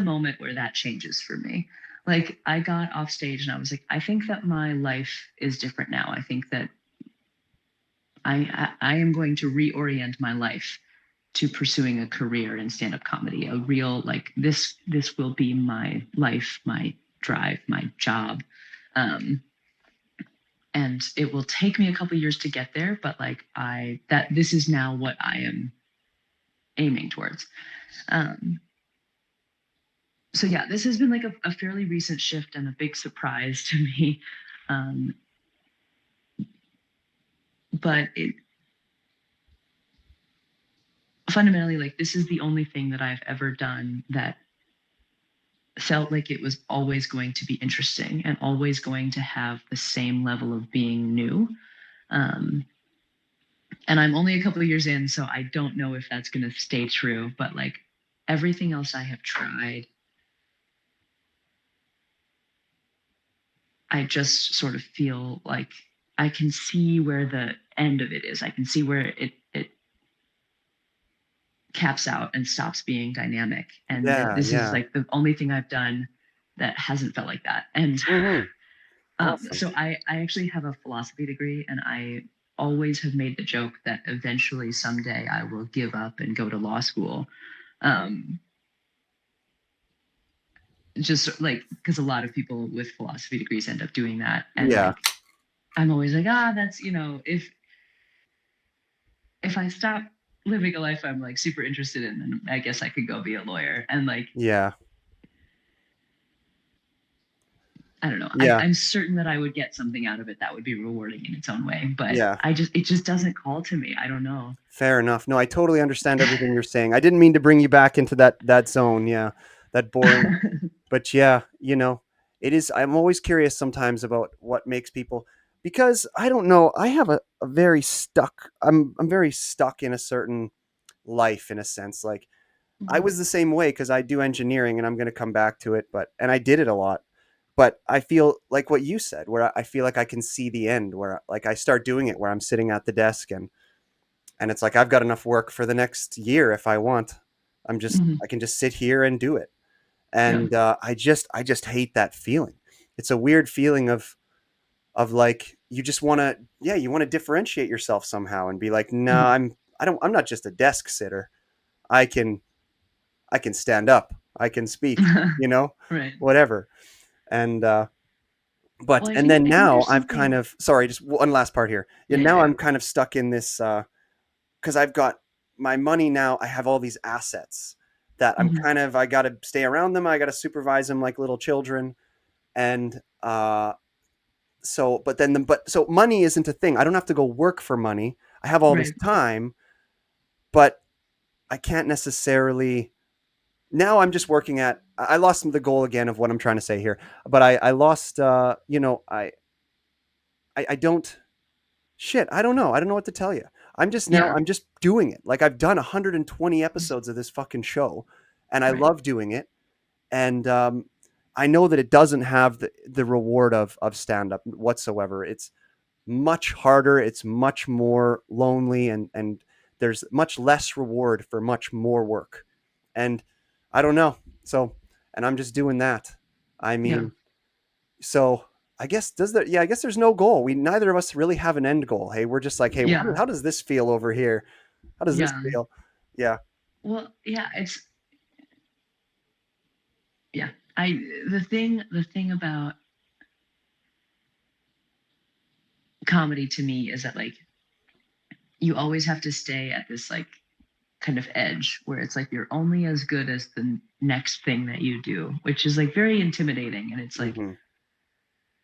[SPEAKER 2] moment where that changes for me. Like I got off stage and I was like, I think that my life is different now. I think that I am going to reorient my life to pursuing a career in stand-up comedy. A real like this will be my life, my drive, my job. Um, and it will take me a couple years to get there, but like I that this is now what I am aiming towards. Um, so yeah, this has been like a fairly recent shift and a big surprise to me. Um, but it fundamentally like this is the only thing that I've ever done that felt like it was always going to be interesting and always going to have the same level of being new. Um, and I'm only a couple of years in, so I don't know if that's going to stay true. But like everything else I have tried, I just sort of feel like I can see where the end of it is. I can see where it caps out and stops being dynamic. And
[SPEAKER 1] Yeah.
[SPEAKER 2] this is
[SPEAKER 1] Yeah.
[SPEAKER 2] like the only thing I've done that hasn't felt like that. And
[SPEAKER 1] Hmm. Awesome.
[SPEAKER 2] so I actually have a philosophy degree, and always have made the joke that eventually someday I will give up and go to law school. Um, just like because a lot of people with philosophy degrees end up doing that, and
[SPEAKER 1] Yeah.
[SPEAKER 2] like I'm always like, that's if I stop living a life I'm like super interested in, then I guess I could go be a lawyer. And like
[SPEAKER 1] Yeah.
[SPEAKER 2] I don't know.
[SPEAKER 1] Yeah.
[SPEAKER 2] I'm certain that I would get something out of it that would be rewarding in its own way, but
[SPEAKER 1] Yeah.
[SPEAKER 2] it just doesn't call to me. I don't know.
[SPEAKER 1] Fair enough. No, I totally understand everything you're saying. I didn't mean to bring you back into that zone. Yeah. That boring. But yeah, it is. I'm always curious sometimes about what makes people, because I don't know. I have a very stuck. I'm very stuck in a certain life in a sense. Like I
[SPEAKER 2] Mhm.
[SPEAKER 1] was the same way because I do engineering and I'm going to come back to it, and I did it a lot. But I feel like what you said, where I feel like I can see the end, where like I start doing it, where I'm sitting at the desk and it's like I've got enough work for the next year if I want.
[SPEAKER 2] Mhm.
[SPEAKER 1] I can just sit here and do it,
[SPEAKER 2] Yeah.
[SPEAKER 1] and I just hate that feeling. It's a weird feeling of like you just want to, yeah, you want to differentiate yourself somehow and be like, no,
[SPEAKER 2] Mhm.
[SPEAKER 1] I'm not just a desk sitter. I can I can stand up. I can speak. You know,
[SPEAKER 2] Right.
[SPEAKER 1] whatever. And but
[SPEAKER 2] Well,
[SPEAKER 1] and then
[SPEAKER 2] I think
[SPEAKER 1] now
[SPEAKER 2] there's
[SPEAKER 1] I've kind
[SPEAKER 2] something.
[SPEAKER 1] of, sorry, just one last part here. Yeah,
[SPEAKER 2] Yeah,
[SPEAKER 1] now
[SPEAKER 2] yeah,
[SPEAKER 1] I'm kind of stuck in this because I've got my money now. I have all these assets that
[SPEAKER 2] yeah. Hmm.
[SPEAKER 1] I got to stay around them. I got to supervise them like little children, and so but then the, but so money isn't a thing. I don't have to go work for money. I have all this
[SPEAKER 2] Right.
[SPEAKER 1] time, but I can't necessarily. Now I'm just working at. I lost the goal again of what I'm trying to say here, but I lost. I don't. Shit, I don't know. I don't know what to tell you.
[SPEAKER 2] Yeah.
[SPEAKER 1] I'm just doing it. Like I've done 120 episodes of this fucking show, and I
[SPEAKER 2] Right.
[SPEAKER 1] love doing it. And I know that it doesn't have the reward of stand up whatsoever. It's much harder. It's much more lonely, and there's much less reward for much more work. And I don't know. So, and I'm just doing that. I
[SPEAKER 2] Yeah.
[SPEAKER 1] mean, so I guess does that? Yeah, I guess there's no goal. We neither of us really have an end goal. Hey, we're just like, hey,
[SPEAKER 2] Yeah.
[SPEAKER 1] how does this feel over here? How does this
[SPEAKER 2] Yeah.
[SPEAKER 1] feel? Yeah.
[SPEAKER 2] Well, yeah. Yeah. I the thing about comedy to me is that like you always have to stay at this like kind of edge where it's like you're only as good as the next thing that you do, which is like very intimidating. And it's like
[SPEAKER 1] Hmm.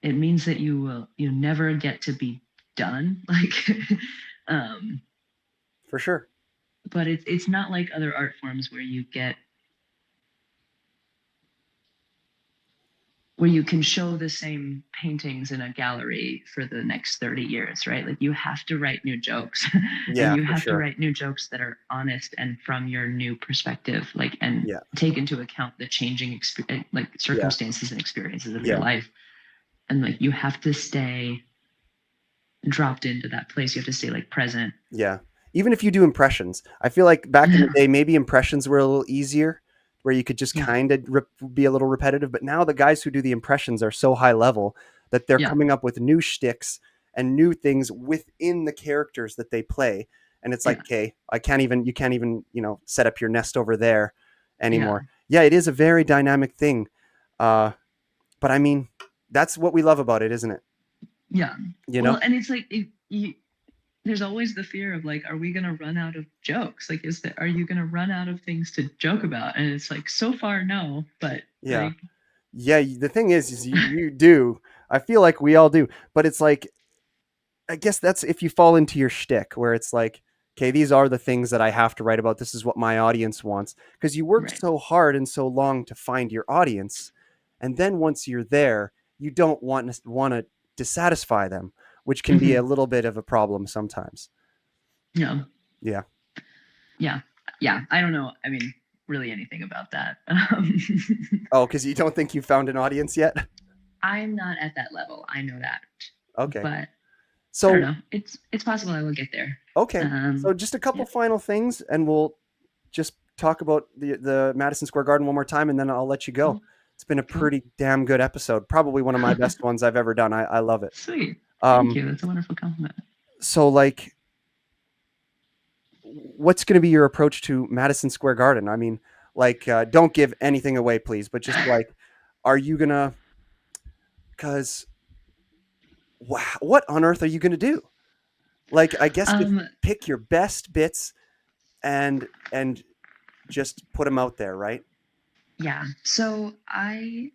[SPEAKER 2] it means that you never get to be done. Like um
[SPEAKER 1] For sure.
[SPEAKER 2] but it's not like other art forms where you can show the same paintings in a gallery for the next 30 years, right? Like you have to write new jokes and
[SPEAKER 1] Yeah,
[SPEAKER 2] you
[SPEAKER 1] for
[SPEAKER 2] have to
[SPEAKER 1] sure.
[SPEAKER 2] write new jokes that are honest and from your new perspective, like, and
[SPEAKER 1] Yeah.
[SPEAKER 2] take into account the changing like
[SPEAKER 1] Yeah.
[SPEAKER 2] circumstances and experiences of your
[SPEAKER 1] Yeah.
[SPEAKER 2] life. And like you have to stay dropped into that place. You have to stay like present.
[SPEAKER 1] Yeah. Even if you do impressions, I feel like back in the day, maybe impressions were a little easier, where you could just
[SPEAKER 2] Yeah.
[SPEAKER 1] kind of be a little repetitive. But now the guys who do the impressions are so high level that they're
[SPEAKER 2] Yeah.
[SPEAKER 1] coming up with new shticks and new things within the characters that they play. And it's like,
[SPEAKER 2] Yeah.
[SPEAKER 1] okay, you can't even, set up your nest over there
[SPEAKER 2] Yeah.
[SPEAKER 1] anymore. Yeah, it is a very dynamic thing. Uh, but I mean, that's what we love about it, isn't it?
[SPEAKER 2] Yeah.
[SPEAKER 1] You
[SPEAKER 2] Well,
[SPEAKER 1] know?
[SPEAKER 2] and it's like there's always the fear of like, are we going to run out of jokes? Like, are you going to run out of things to joke about? And it's like, so far, no, but
[SPEAKER 1] Yeah.
[SPEAKER 2] like,
[SPEAKER 1] Yeah, the thing is you do. I feel like we all do, but it's like I guess that's if you fall into your shtick, where it's like, okay, these are the things that I have to write about. This is what my audience wants, because you worked
[SPEAKER 2] right.
[SPEAKER 1] so hard and so long to find your audience, and then once you're there, you don't want to dissatisfy them, which can be a
[SPEAKER 2] Hmm.
[SPEAKER 1] little bit of a problem sometimes.
[SPEAKER 2] Yeah.
[SPEAKER 1] Yeah.
[SPEAKER 2] Yeah. Yeah. I don't know. I mean, really anything about that.
[SPEAKER 1] Oh, because you don't think you found an audience yet?
[SPEAKER 2] I'm not at that level. I know that,
[SPEAKER 1] Okay.
[SPEAKER 2] but I don't
[SPEAKER 1] So
[SPEAKER 2] know. It's possible I will get there.
[SPEAKER 1] okay. So
[SPEAKER 2] Um,
[SPEAKER 1] just a couple
[SPEAKER 2] yeah.
[SPEAKER 1] final things, and we'll just talk about the Madison Square Garden one more time, and then I'll let you go.
[SPEAKER 2] Cool.
[SPEAKER 1] It's been a
[SPEAKER 2] Cool.
[SPEAKER 1] pretty damn good episode. Probably one of my best ones I've ever done. I love it.
[SPEAKER 2] Sweet. Thank
[SPEAKER 1] Um,
[SPEAKER 2] you. That's a wonderful compliment.
[SPEAKER 1] So like, what's going to be your approach to Madison Square Garden? I mean, like, don't give anything away, please, but just like, are you gonna? Because wow, what on earth are you gonna do? Like, I guess just
[SPEAKER 2] Um,
[SPEAKER 1] pick your best bits and just put them out there, right?
[SPEAKER 2] yeah. So I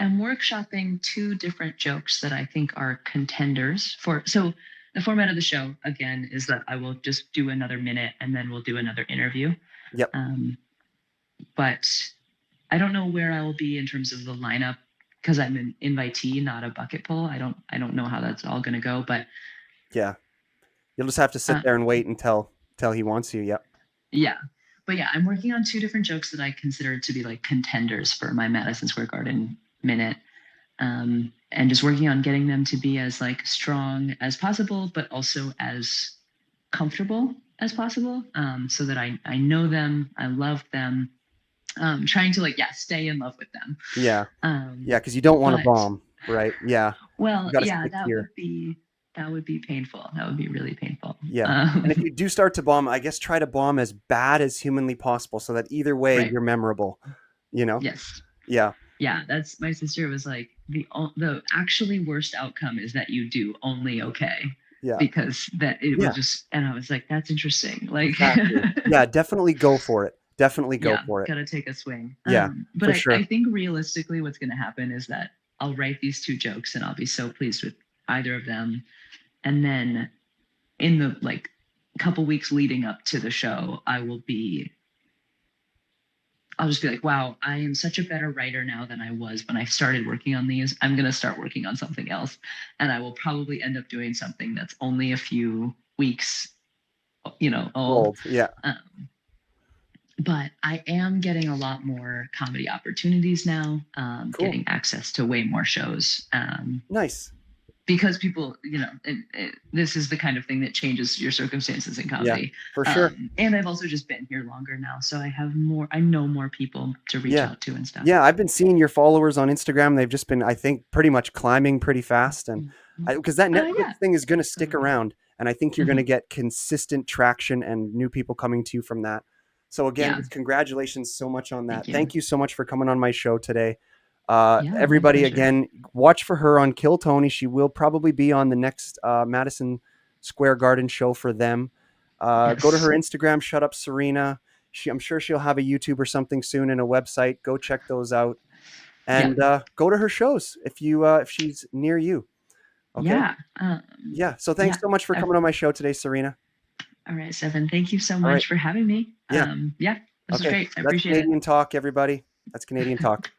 [SPEAKER 2] am workshopping two different jokes that I think are contenders for. So the format of the show again is that I will just do another minute and then we'll do another interview.
[SPEAKER 1] Yep.
[SPEAKER 2] Um, but I don't know where I will be in terms of the lineup because I'm an invitee, not a bucket pull. I don't know how that's all going to go, but
[SPEAKER 1] Yeah. You'll just have to sit
[SPEAKER 2] uh,
[SPEAKER 1] there and wait until he wants you. Yep.
[SPEAKER 2] yeah. But yeah, I'm working on two different jokes that I consider to be like contenders for my Madison Square Garden minute. And just working on getting them to be as like strong as possible, but also as comfortable as possible, so that I know them, I love them, trying to like stay in love with them.
[SPEAKER 1] Yeah.
[SPEAKER 2] Um,
[SPEAKER 1] Yeah. Because you don't want to
[SPEAKER 2] but
[SPEAKER 1] bomb, right? Yeah. You
[SPEAKER 2] well,
[SPEAKER 1] got to
[SPEAKER 2] yeah,
[SPEAKER 1] stick to your
[SPEAKER 2] that would be painful. That would be really painful.
[SPEAKER 1] yeah. And if you do start to bomb, I guess try to bomb as bad as humanly possible, so that either way
[SPEAKER 2] Right.
[SPEAKER 1] you're memorable. You know?
[SPEAKER 2] Yes.
[SPEAKER 1] Yeah.
[SPEAKER 2] Yeah, that's my sister was like the actually worst outcome is that you do only okay
[SPEAKER 1] Yeah.
[SPEAKER 2] because that it will
[SPEAKER 1] Yeah.
[SPEAKER 2] just and I was like that's interesting like
[SPEAKER 1] Exactly. Yeah. Definitely go for it. Definitely go
[SPEAKER 2] yeah,
[SPEAKER 1] for it.
[SPEAKER 2] gotta take a swing.
[SPEAKER 1] Yeah.
[SPEAKER 2] But
[SPEAKER 1] For
[SPEAKER 2] I
[SPEAKER 1] sure.
[SPEAKER 2] think realistically what's gonna happen is that I'll write these two jokes and I'll be so pleased with either of them, and then in the like couple weeks leading up to the show I'll just be like, wow, I am such a better writer now than I was when I started working on these. I'm going to start working on something else. And I will probably end up doing something that's only a few weeks, old.
[SPEAKER 1] Old. Yeah.
[SPEAKER 2] Um, but I am getting a lot more comedy opportunities now,
[SPEAKER 1] Cool.
[SPEAKER 2] getting access to way more shows.
[SPEAKER 1] Nice.
[SPEAKER 2] Because people, this is the kind of thing that changes your circumstances in
[SPEAKER 1] Yeah.
[SPEAKER 2] comedy.
[SPEAKER 1] For sure.
[SPEAKER 2] And I've also just been here longer now, so I know more people to reach
[SPEAKER 1] Yeah.
[SPEAKER 2] out to and stuff.
[SPEAKER 1] Yeah, I've been seeing your followers on Instagram. They've just been, I think, pretty much climbing pretty fast, and because that
[SPEAKER 2] Yeah.
[SPEAKER 1] Netflix thing is going to stick around, and I think you're going to
[SPEAKER 2] Mhm.
[SPEAKER 1] get consistent traction and new people coming to you from that. So again,
[SPEAKER 2] Yeah.
[SPEAKER 1] just congratulations so much on that.
[SPEAKER 2] Thank you.
[SPEAKER 1] Thank you so much for coming on my show today.
[SPEAKER 2] Yeah, my
[SPEAKER 1] Everybody,
[SPEAKER 2] pleasure.
[SPEAKER 1] again, watch for her on Kill Tony. She will probably be on the next Madison Square Garden show for them. Go to her
[SPEAKER 2] Yes.
[SPEAKER 1] Instagram, Shut Up Serena. I'm sure she'll have a YouTube or something soon and a website. Go check those out
[SPEAKER 2] Yeah.
[SPEAKER 1] and go to her shows if she's near you. Okay.
[SPEAKER 2] Yeah.
[SPEAKER 1] Yeah. So thanks
[SPEAKER 2] Yeah.
[SPEAKER 1] so much for coming on my show today, Serena.
[SPEAKER 2] All right, Stephan. Thank you so
[SPEAKER 1] All right.
[SPEAKER 2] much for having me.
[SPEAKER 1] Yeah.
[SPEAKER 2] Yeah, this was
[SPEAKER 1] Okay.
[SPEAKER 2] great. I
[SPEAKER 1] That's
[SPEAKER 2] appreciate it.
[SPEAKER 1] Canadian talk, everybody. That's Canadian talk.